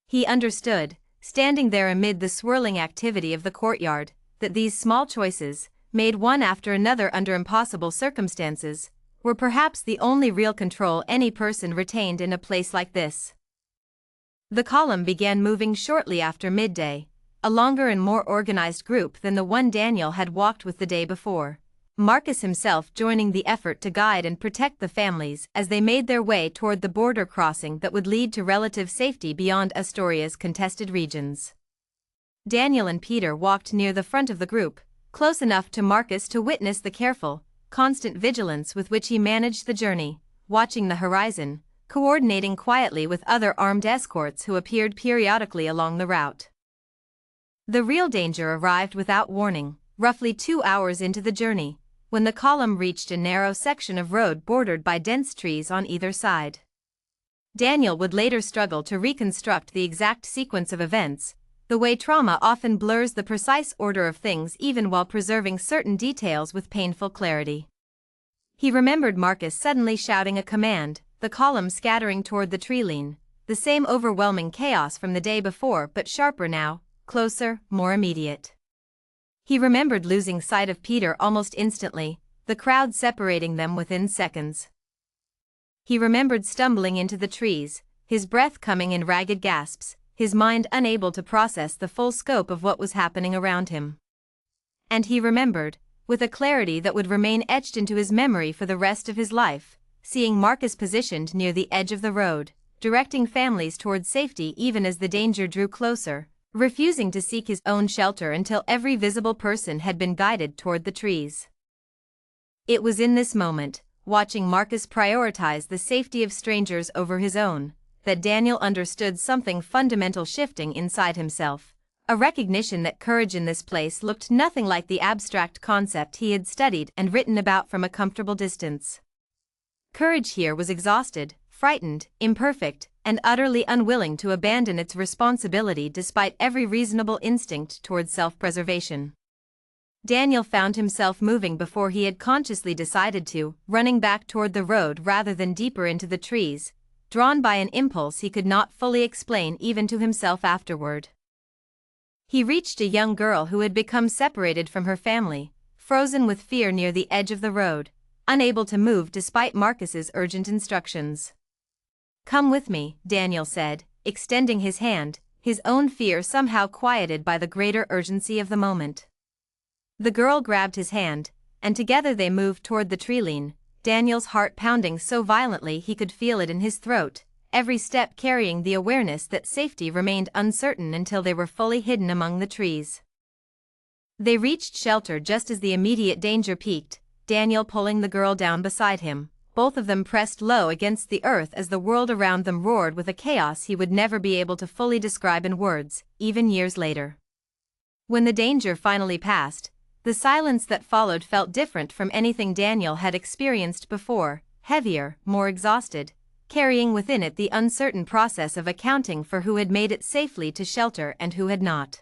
He understood, standing there amid the swirling activity of the courtyard, that these small choices, made one after another under impossible circumstances, were perhaps the only real control any person retained in a place like this. The column began moving shortly after midday, a longer and more organized group than the one Daniel had walked with the day before, Marcus himself joining the effort to guide and protect the families as they made their way toward the border crossing that would lead to relative safety beyond Astoria's contested regions. Daniel and Peter walked near the front of the group, close enough to Marcus to witness the careful, constant vigilance with which he managed the journey, watching the horizon, coordinating quietly with other armed escorts who appeared periodically along the route. The real danger arrived without warning, roughly 2 hours into the journey, when the column reached a narrow section of road bordered by dense trees on either side. Daniel would later struggle to reconstruct the exact sequence of events, the way trauma often blurs the precise order of things even while preserving certain details with painful clarity. He remembered Marcus suddenly shouting a command, the column scattering toward the tree line, the same overwhelming chaos from the day before but sharper now, closer, more immediate. He remembered losing sight of Peter almost instantly, the crowd separating them within seconds. He remembered stumbling into the trees, his breath coming in ragged gasps, his mind unable to process the full scope of what was happening around him. And he remembered, with a clarity that would remain etched into his memory for the rest of his life, seeing Marcus positioned near the edge of the road, directing families toward safety even as the danger drew closer, refusing to seek his own shelter until every visible person had been guided toward the trees. It was in this moment, watching Marcus prioritize the safety of strangers over his own, that Daniel understood something fundamental shifting inside himself, a recognition that courage in this place looked nothing like the abstract concept he had studied and written about from a comfortable distance. Courage here was exhausted, frightened, imperfect, and utterly unwilling to abandon its responsibility despite every reasonable instinct towards self-preservation. Daniel found himself moving before he had consciously decided to, running back toward the road rather than deeper into the trees, drawn by an impulse he could not fully explain even to himself afterward. He reached a young girl who had become separated from her family, frozen with fear near the edge of the road, unable to move despite Marcus's urgent instructions. "Come with me," Daniel said, extending his hand, his own fear somehow quieted by the greater urgency of the moment. The girl grabbed his hand, and together they moved toward the treeline, Daniel's heart pounding so violently he could feel it in his throat, every step carrying the awareness that safety remained uncertain until they were fully hidden among the trees. They reached shelter just as the immediate danger peaked, Daniel pulling the girl down beside him, both of them pressed low against the earth as the world around them roared with a chaos he would never be able to fully describe in words, even years later. When the danger finally passed, the silence that followed felt different from anything Daniel had experienced before, heavier, more exhausted, carrying within it the uncertain process of accounting for who had made it safely to shelter and who had not.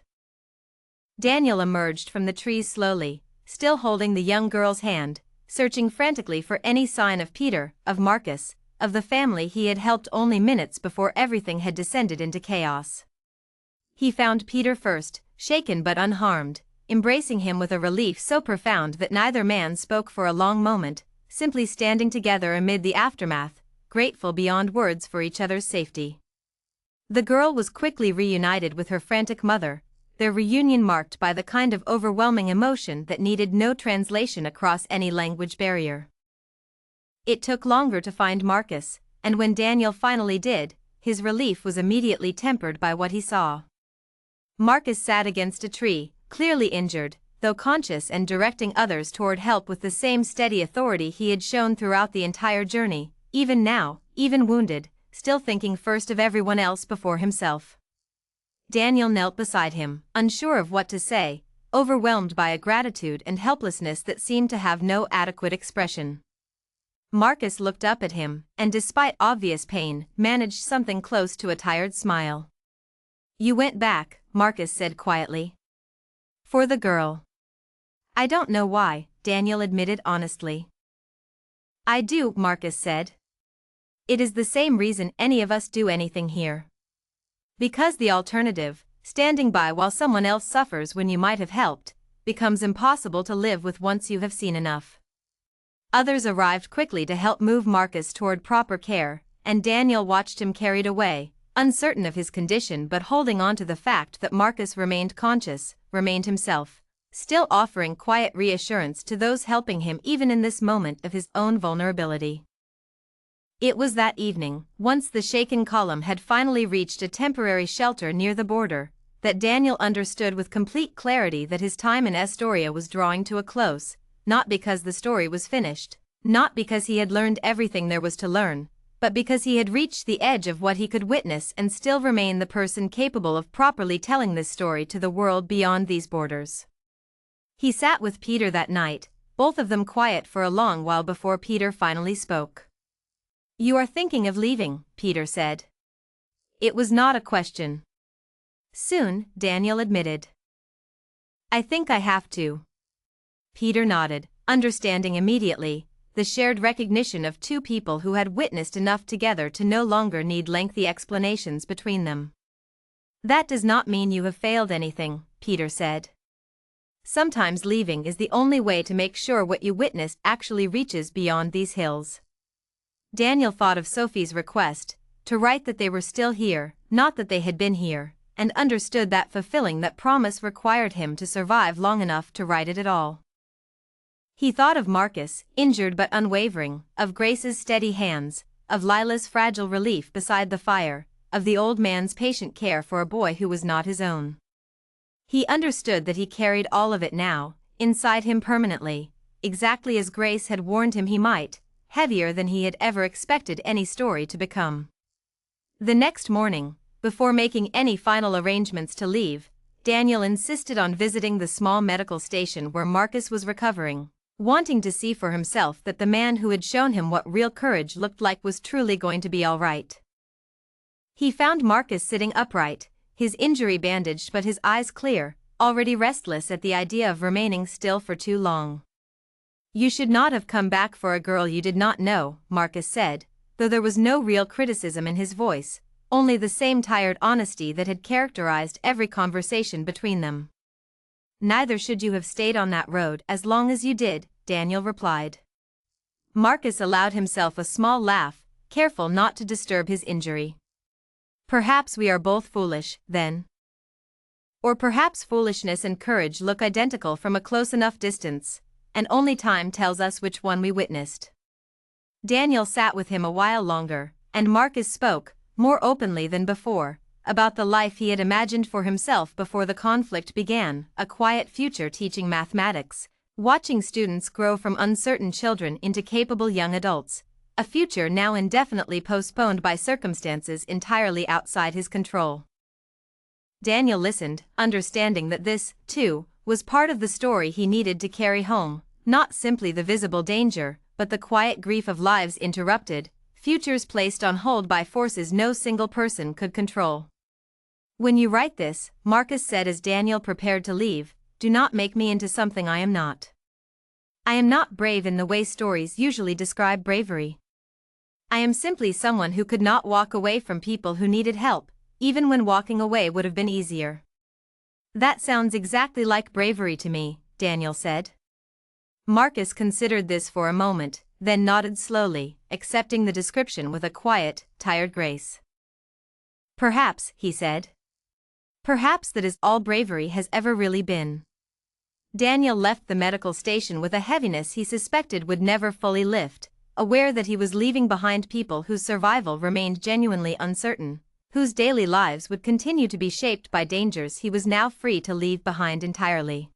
Daniel emerged from the trees slowly, still holding the young girl's hand, searching frantically for any sign of Peter, of Marcus, of the family he had helped only minutes before everything had descended into chaos. He found Peter first, shaken but unharmed, embracing him with a relief so profound that neither man spoke for a long moment, simply standing together amid the aftermath, grateful beyond words for each other's safety. The girl was quickly reunited with her frantic mother, their reunion marked by the kind of overwhelming emotion that needed no translation across any language barrier. It took longer to find Marcus, and when Daniel finally did, his relief was immediately tempered by what he saw. Marcus sat against a tree, clearly injured, though conscious and directing others toward help with the same steady authority he had shown throughout the entire journey, even now, even wounded, still thinking first of everyone else before himself. Daniel knelt beside him, unsure of what to say, overwhelmed by a gratitude and helplessness that seemed to have no adequate expression. Marcus looked up at him, and despite obvious pain, managed something close to a tired smile. "You went back," Marcus said quietly. "For the girl." "I don't know why," Daniel admitted honestly. "I do," Marcus said. "It is the same reason any of us do anything here. Because the alternative, standing by while someone else suffers when you might have helped, becomes impossible to live with once you have seen enough." Others arrived quickly to help move Marcus toward proper care, and Daniel watched him carried away, uncertain of his condition but holding on to the fact that Marcus remained conscious, remained himself, still offering quiet reassurance to those helping him even in this moment of his own vulnerability. It was that evening, once the shaken column had finally reached a temporary shelter near the border, that Daniel understood with complete clarity that his time in Astoria was drawing to a close, not because the story was finished, not because he had learned everything there was to learn, but because he had reached the edge of what he could witness and still remain the person capable of properly telling this story to the world beyond these borders. He sat with Peter that night, both of them quiet for a long while before Peter finally spoke. "You are thinking of leaving," Peter said. It was not a question. "Soon," Daniel admitted. "I think I have to." Peter nodded, understanding immediately, the shared recognition of two people who had witnessed enough together to no longer need lengthy explanations between them. "That does not mean you have failed anything," Peter said. "Sometimes leaving is the only way to make sure what you witnessed actually reaches beyond these hills." Daniel thought of Sophie's request, to write that they were still here, not that they had been here, and understood that fulfilling that promise required him to survive long enough to write it at all. He thought of Marcus, injured but unwavering, of Grace's steady hands, of Lila's fragile relief beside the fire, of the old man's patient care for a boy who was not his own. He understood that he carried all of it now, inside him permanently, exactly as Grace had warned him he might, heavier than he had ever expected any story to become. The next morning, before making any final arrangements to leave, Daniel insisted on visiting the small medical station where Marcus was recovering, wanting to see for himself that the man who had shown him what real courage looked like was truly going to be all right. He found Marcus sitting upright, his injury bandaged but his eyes clear, already restless at the idea of remaining still for too long. "You should not have come back for a girl you did not know," Marcus said, though there was no real criticism in his voice, only the same tired honesty that had characterized every conversation between them. "Neither should you have stayed on that road as long as you did," Daniel replied. Marcus allowed himself a small laugh, careful not to disturb his injury. "Perhaps we are both foolish, then. Or perhaps foolishness and courage look identical from a close enough distance, and only time tells us which one we witnessed." Daniel sat with him a while longer, and Marcus spoke, more openly than before, about the life he had imagined for himself before the conflict began, a quiet future teaching mathematics, watching students grow from uncertain children into capable young adults, a future now indefinitely postponed by circumstances entirely outside his control. Daniel listened, understanding that this, too, was part of the story he needed to carry home, not simply the visible danger, but the quiet grief of lives interrupted, futures placed on hold by forces no single person could control. "When you write this," Marcus said as Daniel prepared to leave, "do not make me into something I am not. I am not brave in the way stories usually describe bravery. I am simply someone who could not walk away from people who needed help, even when walking away would have been easier." "That sounds exactly like bravery to me," Daniel said. Marcus considered this for a moment, then nodded slowly, accepting the description with a quiet, tired grace. "Perhaps," he said. "Perhaps that is all bravery has ever really been." Daniel left the medical station with a heaviness he suspected would never fully lift, aware that he was leaving behind people whose survival remained genuinely uncertain, whose daily lives would continue to be shaped by dangers he was now free to leave behind entirely.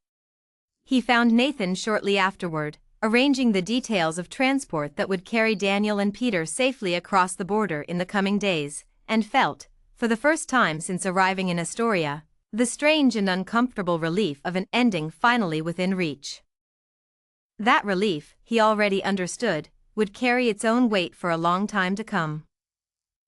He found Nathan shortly afterward, arranging the details of transport that would carry Daniel and Peter safely across the border in the coming days, and felt, for the first time since arriving in Astoria, the strange and uncomfortable relief of an ending finally within reach. That relief, he already understood, would carry its own weight for a long time to come.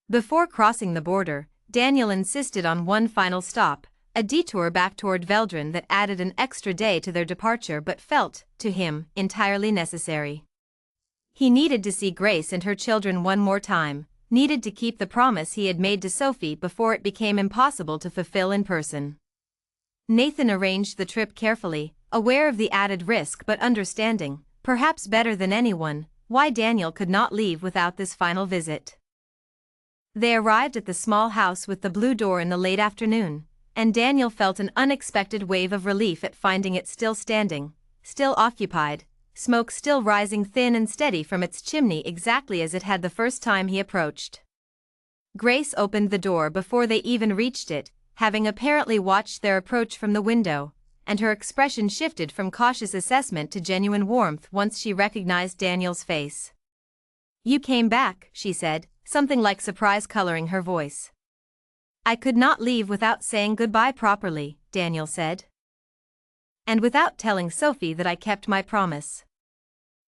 Before crossing the border, Daniel insisted on one final stop, a detour back toward Veldrin that added an extra day to their departure but felt, to him, entirely necessary. He needed to see Grace and her children one more time, needed to keep the promise he had made to Sophie before it became impossible to fulfill in person. Nathan arranged the trip carefully, aware of the added risk but understanding, perhaps better than anyone, why Daniel could not leave without this final visit. They arrived at the small house with the blue door in the late afternoon, and Daniel felt an unexpected wave of relief at finding it still standing, still occupied, smoke still rising thin and steady from its chimney exactly as it had the first time he approached. Grace opened the door before they even reached it, having apparently watched their approach from the window, and her expression shifted from cautious assessment to genuine warmth once she recognized Daniel's face. "You came back," she said, something like surprise coloring her voice. "I could not leave without saying goodbye properly," Daniel said. "And without telling Sophie that I kept my promise."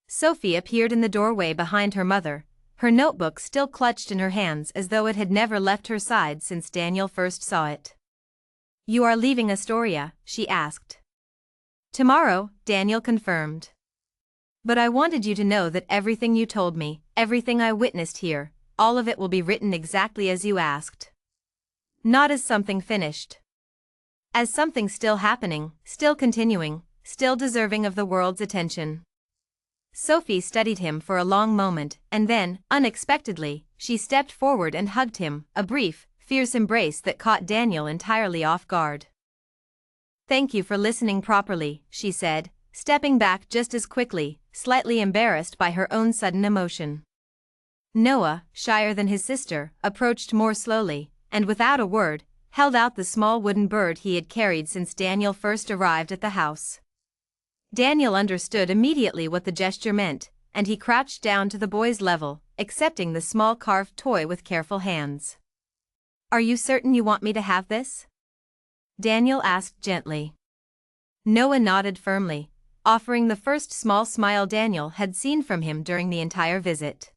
Sophie appeared in the doorway behind her mother, her notebook still clutched in her hands as though it had never left her side since Daniel first saw it. "You are leaving Astoria?" she asked. "Tomorrow," Daniel confirmed. "But I wanted you to know that everything you told me, everything I witnessed here, all of it will be written exactly as you asked. Not as something finished. As something still happening, still continuing, still deserving of the world's attention." Sophie studied him for a long moment, and then, unexpectedly, she stepped forward and hugged him, a brief, fierce embrace that caught Daniel entirely off guard. "Thank you for listening properly," she said, stepping back just as quickly, slightly embarrassed by her own sudden emotion. Noah, shyer than his sister, approached more slowly, and without a word, held out the small wooden bird he had carried since Daniel first arrived at the house. Daniel understood immediately what the gesture meant, and he crouched down to the boy's level, accepting the small carved toy with careful hands. "Are you certain you want me to have this?" Daniel asked gently. Noah nodded firmly, offering the first small smile Daniel had seen from him during the entire visit.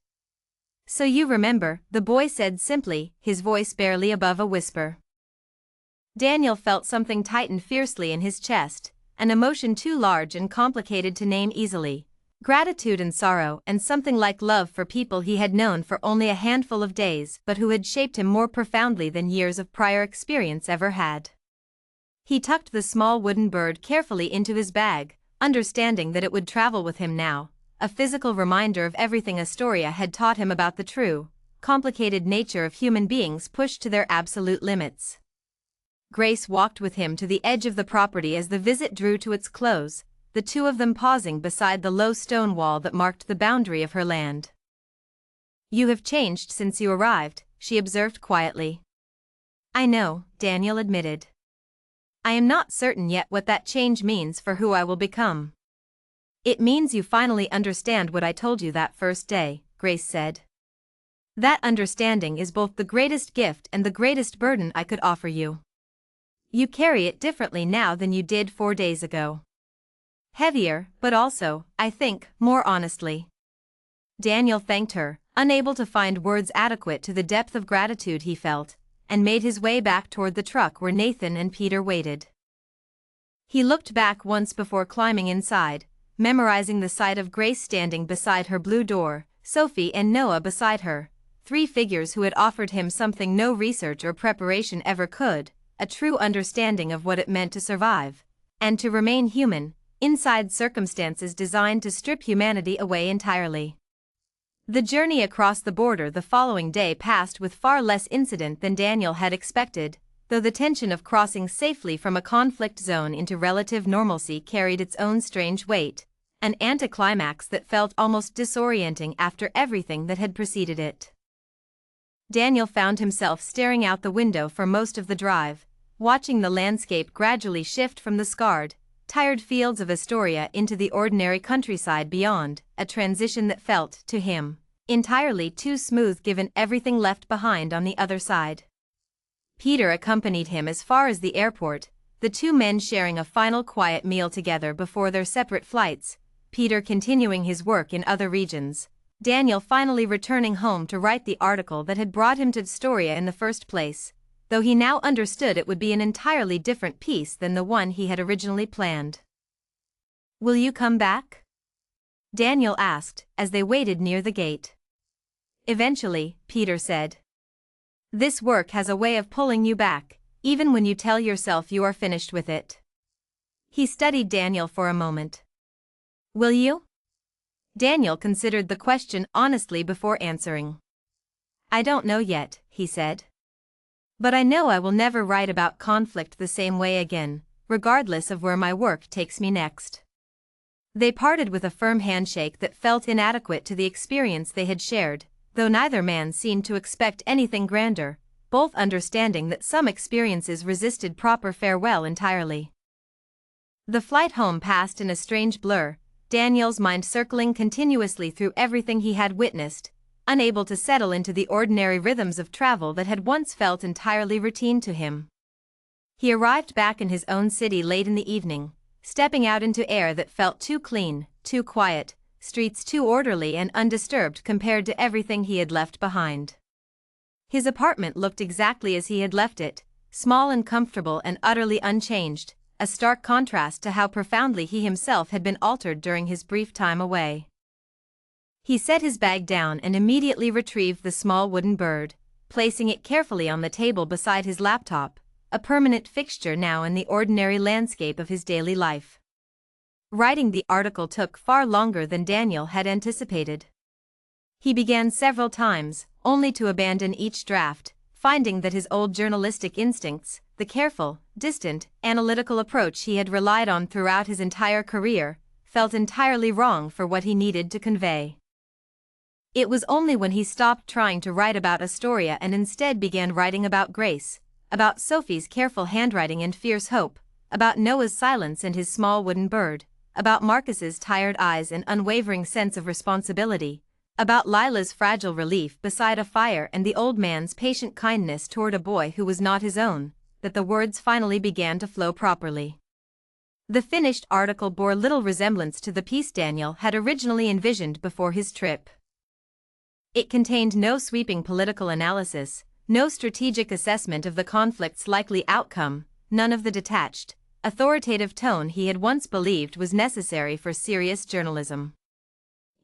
So you remember, the boy said simply, his voice barely above a whisper. Daniel felt something tighten fiercely in his chest, an emotion too large and complicated to name easily. Gratitude and sorrow, and something like love for people he had known for only a handful of days but who had shaped him more profoundly than years of prior experience ever had. He tucked the small wooden bird carefully into his bag, understanding that it would travel with him now, a physical reminder of everything Astoria had taught him about the true, complicated nature of human beings pushed to their absolute limits. Grace walked with him to the edge of the property as the visit drew to its close, the two of them pausing beside the low stone wall that marked the boundary of her land. You have changed since you arrived, she observed quietly. I know, Daniel admitted. I am not certain yet what that change means for who I will become. It means you finally understand what I told you that first day, Grace said. That understanding is both the greatest gift and the greatest burden I could offer you. You carry it differently now than you did 4 days ago. Heavier, but also, I think, more honestly. Daniel thanked her, unable to find words adequate to the depth of gratitude he felt, and made his way back toward the truck where Nathan and Peter waited. He looked back once before climbing inside, memorizing the sight of Grace standing beside her blue door, Sophie and Noah beside her, 3 figures who had offered him something no research or preparation ever could, a true understanding of what it meant to survive, and to remain human, inside circumstances designed to strip humanity away entirely. The journey across the border the following day passed with far less incident than Daniel had expected, though the tension of crossing safely from a conflict zone into relative normalcy carried its own strange weight, an anticlimax that felt almost disorienting after everything that had preceded it. Daniel found himself staring out the window for most of the drive, watching the landscape gradually shift from the scarred, tired fields of Astoria into the ordinary countryside beyond, a transition that felt, to him, entirely too smooth given everything left behind on the other side. Peter accompanied him as far as the airport, the 2 men sharing a final quiet meal together before their separate flights, Peter continuing his work in other regions, Daniel finally returning home to write the article that had brought him to Astoria in the first place, though he now understood it would be an entirely different piece than the one he had originally planned. Will you come back? Daniel asked, as they waited near the gate. Eventually, Peter said. This work has a way of pulling you back, even when you tell yourself you are finished with it. He studied Daniel for a moment. Will you? Daniel considered the question honestly before answering. I don't know yet, he said. But I know I will never write about conflict the same way again, regardless of where my work takes me next. They parted with a firm handshake that felt inadequate to the experience they had shared, though neither man seemed to expect anything grander, both understanding that some experiences resisted proper farewell entirely. The flight home passed in a strange blur, Daniel's mind circling continuously through everything he had witnessed, unable to settle into the ordinary rhythms of travel that had once felt entirely routine to him. He arrived back in his own city late in the evening, stepping out into air that felt too clean, too quiet, streets too orderly and undisturbed compared to everything he had left behind. His apartment looked exactly as he had left it, small and comfortable and utterly unchanged, a stark contrast to how profoundly he himself had been altered during his brief time away. He set his bag down and immediately retrieved the small wooden bird, placing it carefully on the table beside his laptop, a permanent fixture now in the ordinary landscape of his daily life. Writing the article took far longer than Daniel had anticipated. He began several times, only to abandon each draft, finding that his old journalistic instincts, the careful, distant, analytical approach he had relied on throughout his entire career, felt entirely wrong for what he needed to convey. It was only when he stopped trying to write about Astoria and instead began writing about Grace, about Sophie's careful handwriting and fierce hope, about Noah's silence and his small wooden bird, about Marcus's tired eyes and unwavering sense of responsibility, about Lila's fragile relief beside a fire and the old man's patient kindness toward a boy who was not his own, that the words finally began to flow properly. The finished article bore little resemblance to the piece Daniel had originally envisioned before his trip. It contained no sweeping political analysis, no strategic assessment of the conflict's likely outcome, none of the detached, authoritative tone he had once believed was necessary for serious journalism.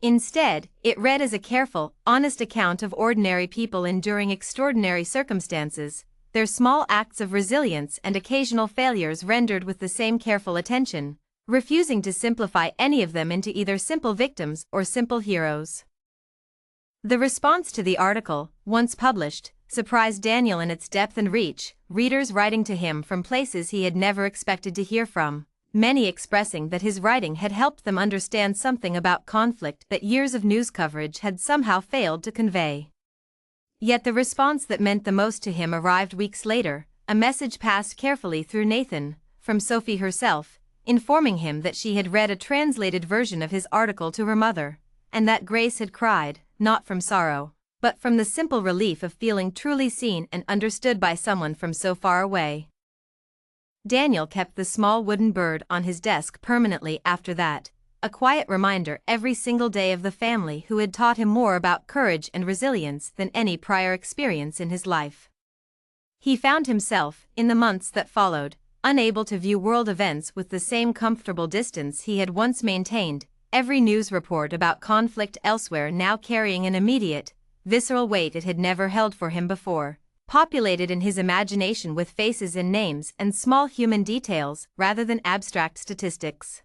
Instead, it read as a careful, honest account of ordinary people enduring extraordinary circumstances, their small acts of resilience and occasional failures rendered with the same careful attention, refusing to simplify any of them into either simple victims or simple heroes. The response to the article, once published, surprised Daniel in its depth and reach, readers writing to him from places he had never expected to hear from, many expressing that his writing had helped them understand something about conflict that years of news coverage had somehow failed to convey. Yet the response that meant the most to him arrived weeks later, a message passed carefully through Nathan, from Sophie herself, informing him that she had read a translated version of his article to her mother, and that Grace had cried, not from sorrow, but from the simple relief of feeling truly seen and understood by someone from so far away. Daniel kept the small wooden bird on his desk permanently after that, a quiet reminder every single day of the family who had taught him more about courage and resilience than any prior experience in his life. He found himself, in the months that followed, unable to view world events with the same comfortable distance he had once maintained, every news report about conflict elsewhere now carrying an immediate, visceral weight it had never held for him before, populated in his imagination with faces and names and small human details rather than abstract statistics.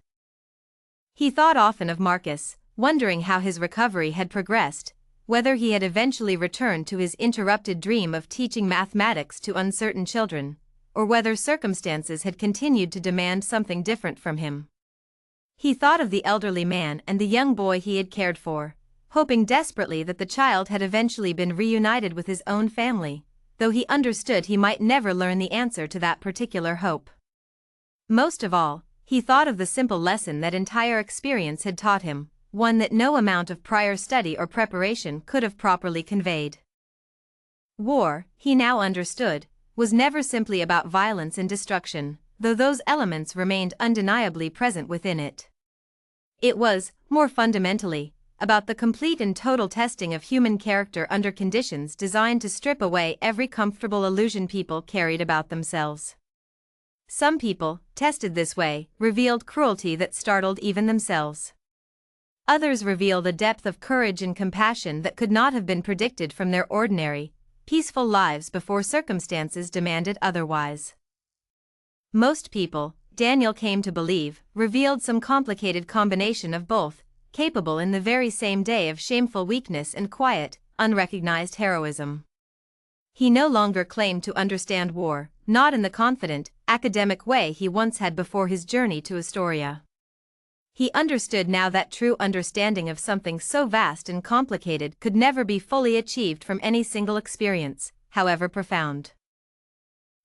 He thought often of Marcus, wondering how his recovery had progressed, whether he had eventually returned to his interrupted dream of teaching mathematics to uncertain children, or whether circumstances had continued to demand something different from him. He thought of the elderly man and the young boy he had cared for, hoping desperately that the child had eventually been reunited with his own family, though he understood he might never learn the answer to that particular hope. Most of all, he thought of the simple lesson that entire experience had taught him, one that no amount of prior study or preparation could have properly conveyed. War, he now understood, was never simply about violence and destruction, though those elements remained undeniably present within it. It was, more fundamentally, about the complete and total testing of human character under conditions designed to strip away every comfortable illusion people carried about themselves. Some people, tested this way, revealed cruelty that startled even themselves. Others revealed a depth of courage and compassion that could not have been predicted from their ordinary, peaceful lives before circumstances demanded otherwise. Most people, Daniel came to believe, revealed some complicated combination of both, capable in the very same day of shameful weakness and quiet, unrecognized heroism. He no longer claimed to understand war, not in the confident, academic way he once had before his journey to Astoria. He understood now that true understanding of something so vast and complicated could never be fully achieved from any single experience, however profound.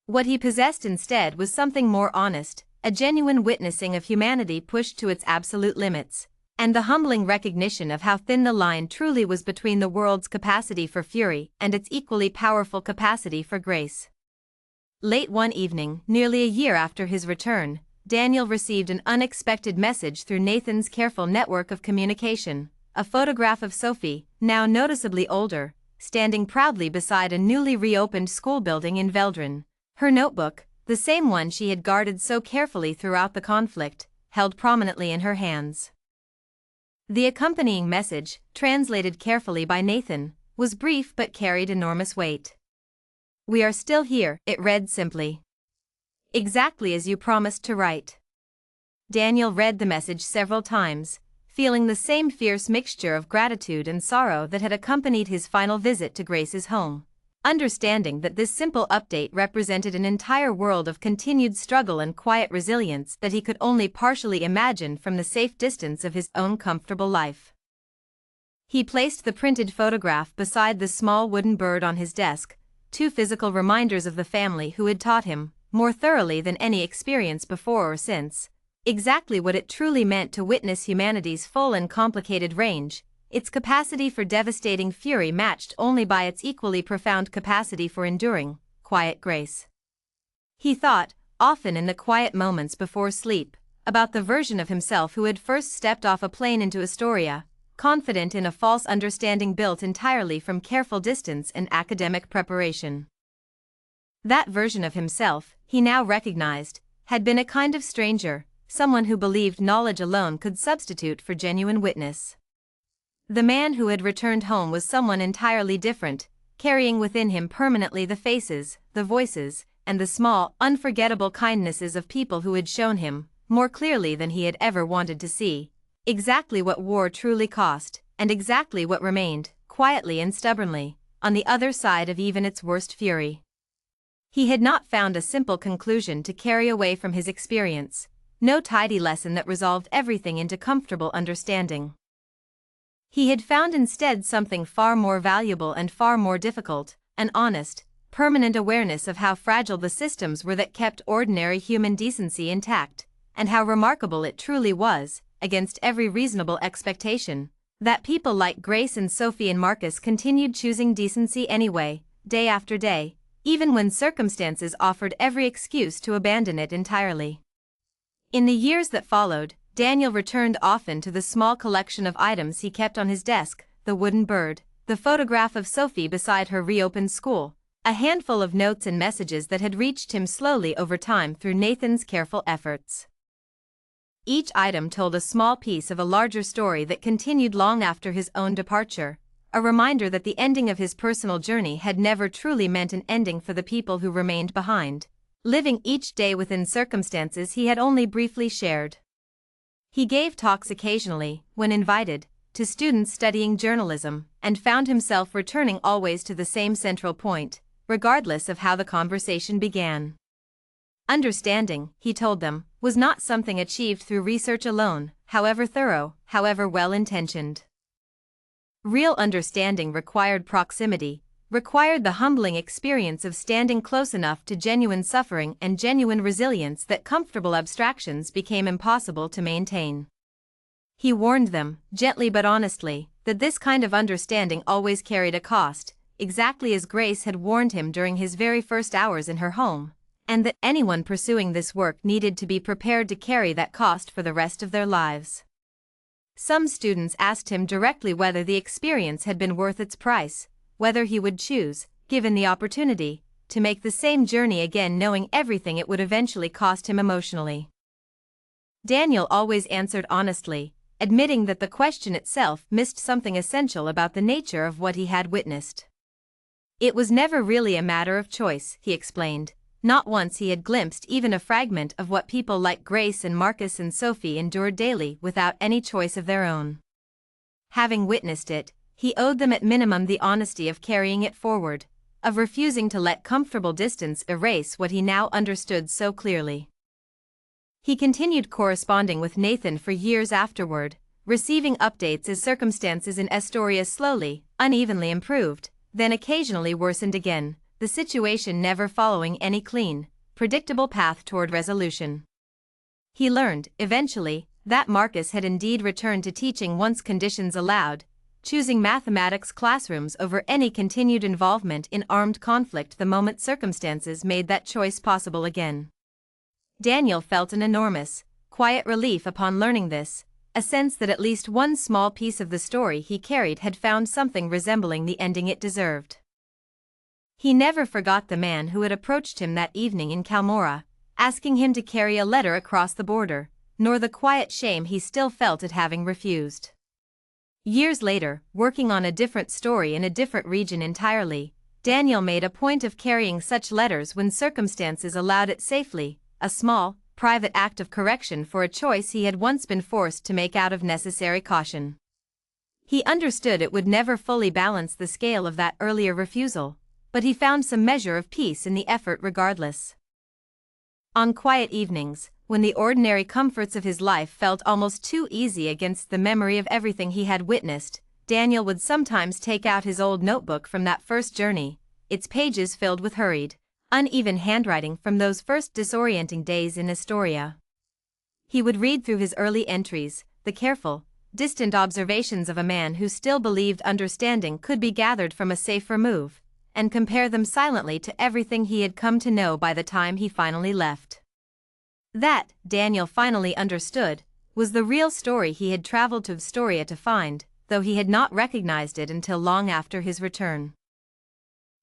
What he possessed instead was something more honest, a genuine witnessing of humanity pushed to its absolute limits, and the humbling recognition of how thin the line truly was between the world's capacity for fury and its equally powerful capacity for grace. Late one evening, nearly a year after his return, Daniel received an unexpected message through Nathan's careful network of communication, a photograph of Sophie, now noticeably older, standing proudly beside a newly reopened school building in Veldren, her notebook, the same one she had guarded so carefully throughout the conflict, held prominently in her hands. The accompanying message, translated carefully by Nathan, was brief but carried enormous weight. "We are still here," it read simply. "Exactly as you promised to write." Daniel read the message several times, feeling the same fierce mixture of gratitude and sorrow that had accompanied his final visit to Grace's home, understanding that this simple update represented an entire world of continued struggle and quiet resilience that he could only partially imagine from the safe distance of his own comfortable life. He placed the printed photograph beside the small wooden bird on his desk, two physical reminders of the family who had taught him, more thoroughly than any experience before or since, exactly what it truly meant to witness humanity's full and complicated range, its capacity for devastating fury matched only by its equally profound capacity for enduring, quiet grace. He thought, often in the quiet moments before sleep, about the version of himself who had first stepped off a plane into Astoria, confident in a false understanding built entirely from careful distance and academic preparation. That version of himself, he now recognized, had been a kind of stranger, someone who believed knowledge alone could substitute for genuine witness. The man who had returned home was someone entirely different, carrying within him permanently the faces, the voices, and the small, unforgettable kindnesses of people who had shown him, more clearly than he had ever wanted to see, exactly what war truly cost, and exactly what remained, quietly and stubbornly, on the other side of even its worst fury. He had not found a simple conclusion to carry away from his experience, no tidy lesson that resolved everything into comfortable understanding. He had found instead something far more valuable and far more difficult, an honest, permanent awareness of how fragile the systems were that kept ordinary human decency intact, and how remarkable it truly was, against every reasonable expectation, that people like Grace and Sophie and Marcus continued choosing decency anyway, day after day, even when circumstances offered every excuse to abandon it entirely. In the years that followed, Daniel returned often to the small collection of items he kept on his desk, the wooden bird, the photograph of Sophie beside her reopened school, a handful of notes and messages that had reached him slowly over time through Nathan's careful efforts. Each item told a small piece of a larger story that continued long after his own departure, a reminder that the ending of his personal journey had never truly meant an ending for the people who remained behind, living each day within circumstances he had only briefly shared. He gave talks occasionally, when invited, to students studying journalism, and found himself returning always to the same central point, regardless of how the conversation began. Understanding, he told them, was not something achieved through research alone, however thorough, however well-intentioned. Real understanding required proximity, required the humbling experience of standing close enough to genuine suffering and genuine resilience that comfortable abstractions became impossible to maintain. He warned them, gently but honestly, that this kind of understanding always carried a cost, exactly as Grace had warned him during his very first hours in her home, and that anyone pursuing this work needed to be prepared to carry that cost for the rest of their lives. Some students asked him directly whether the experience had been worth its price, whether he would choose, given the opportunity, to make the same journey again knowing everything it would eventually cost him emotionally. Daniel always answered honestly, admitting that the question itself missed something essential about the nature of what he had witnessed. It was never really a matter of choice, he explained. Not once he had glimpsed even a fragment of what people like Grace and Marcus and Sophie endured daily without any choice of their own. Having witnessed it, he owed them at minimum the honesty of carrying it forward, of refusing to let comfortable distance erase what he now understood so clearly. He continued corresponding with Nathan for years afterward, receiving updates as circumstances in Astoria slowly, unevenly improved, then occasionally worsened again, the situation never following any clean, predictable path toward resolution. He learned, eventually, that Marcus had indeed returned to teaching once conditions allowed, choosing mathematics classrooms over any continued involvement in armed conflict the moment circumstances made that choice possible again. Daniel felt an enormous, quiet relief upon learning this, a sense that at least one small piece of the story he carried had found something resembling the ending it deserved. He never forgot the man who had approached him that evening in Kalmora, asking him to carry a letter across the border, nor the quiet shame he still felt at having refused. Years later, working on a different story in a different region entirely, Daniel made a point of carrying such letters when circumstances allowed it safely, a small, private act of correction for a choice he had once been forced to make out of necessary caution. He understood it would never fully balance the scale of that earlier refusal, but he found some measure of peace in the effort regardless. On quiet evenings, when the ordinary comforts of his life felt almost too easy against the memory of everything he had witnessed, Daniel would sometimes take out his old notebook from that first journey, its pages filled with hurried, uneven handwriting from those first disorienting days in Astoria. He would read through his early entries, the careful, distant observations of a man who still believed understanding could be gathered from a safe remove, and compare them silently to everything he had come to know by the time he finally left. That, Daniel finally understood, was the real story he had traveled to Astoria to find, though he had not recognized it until long after his return.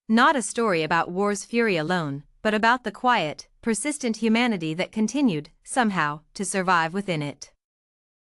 Not a story about war's fury alone, but about the quiet, persistent humanity that continued, somehow, to survive within it.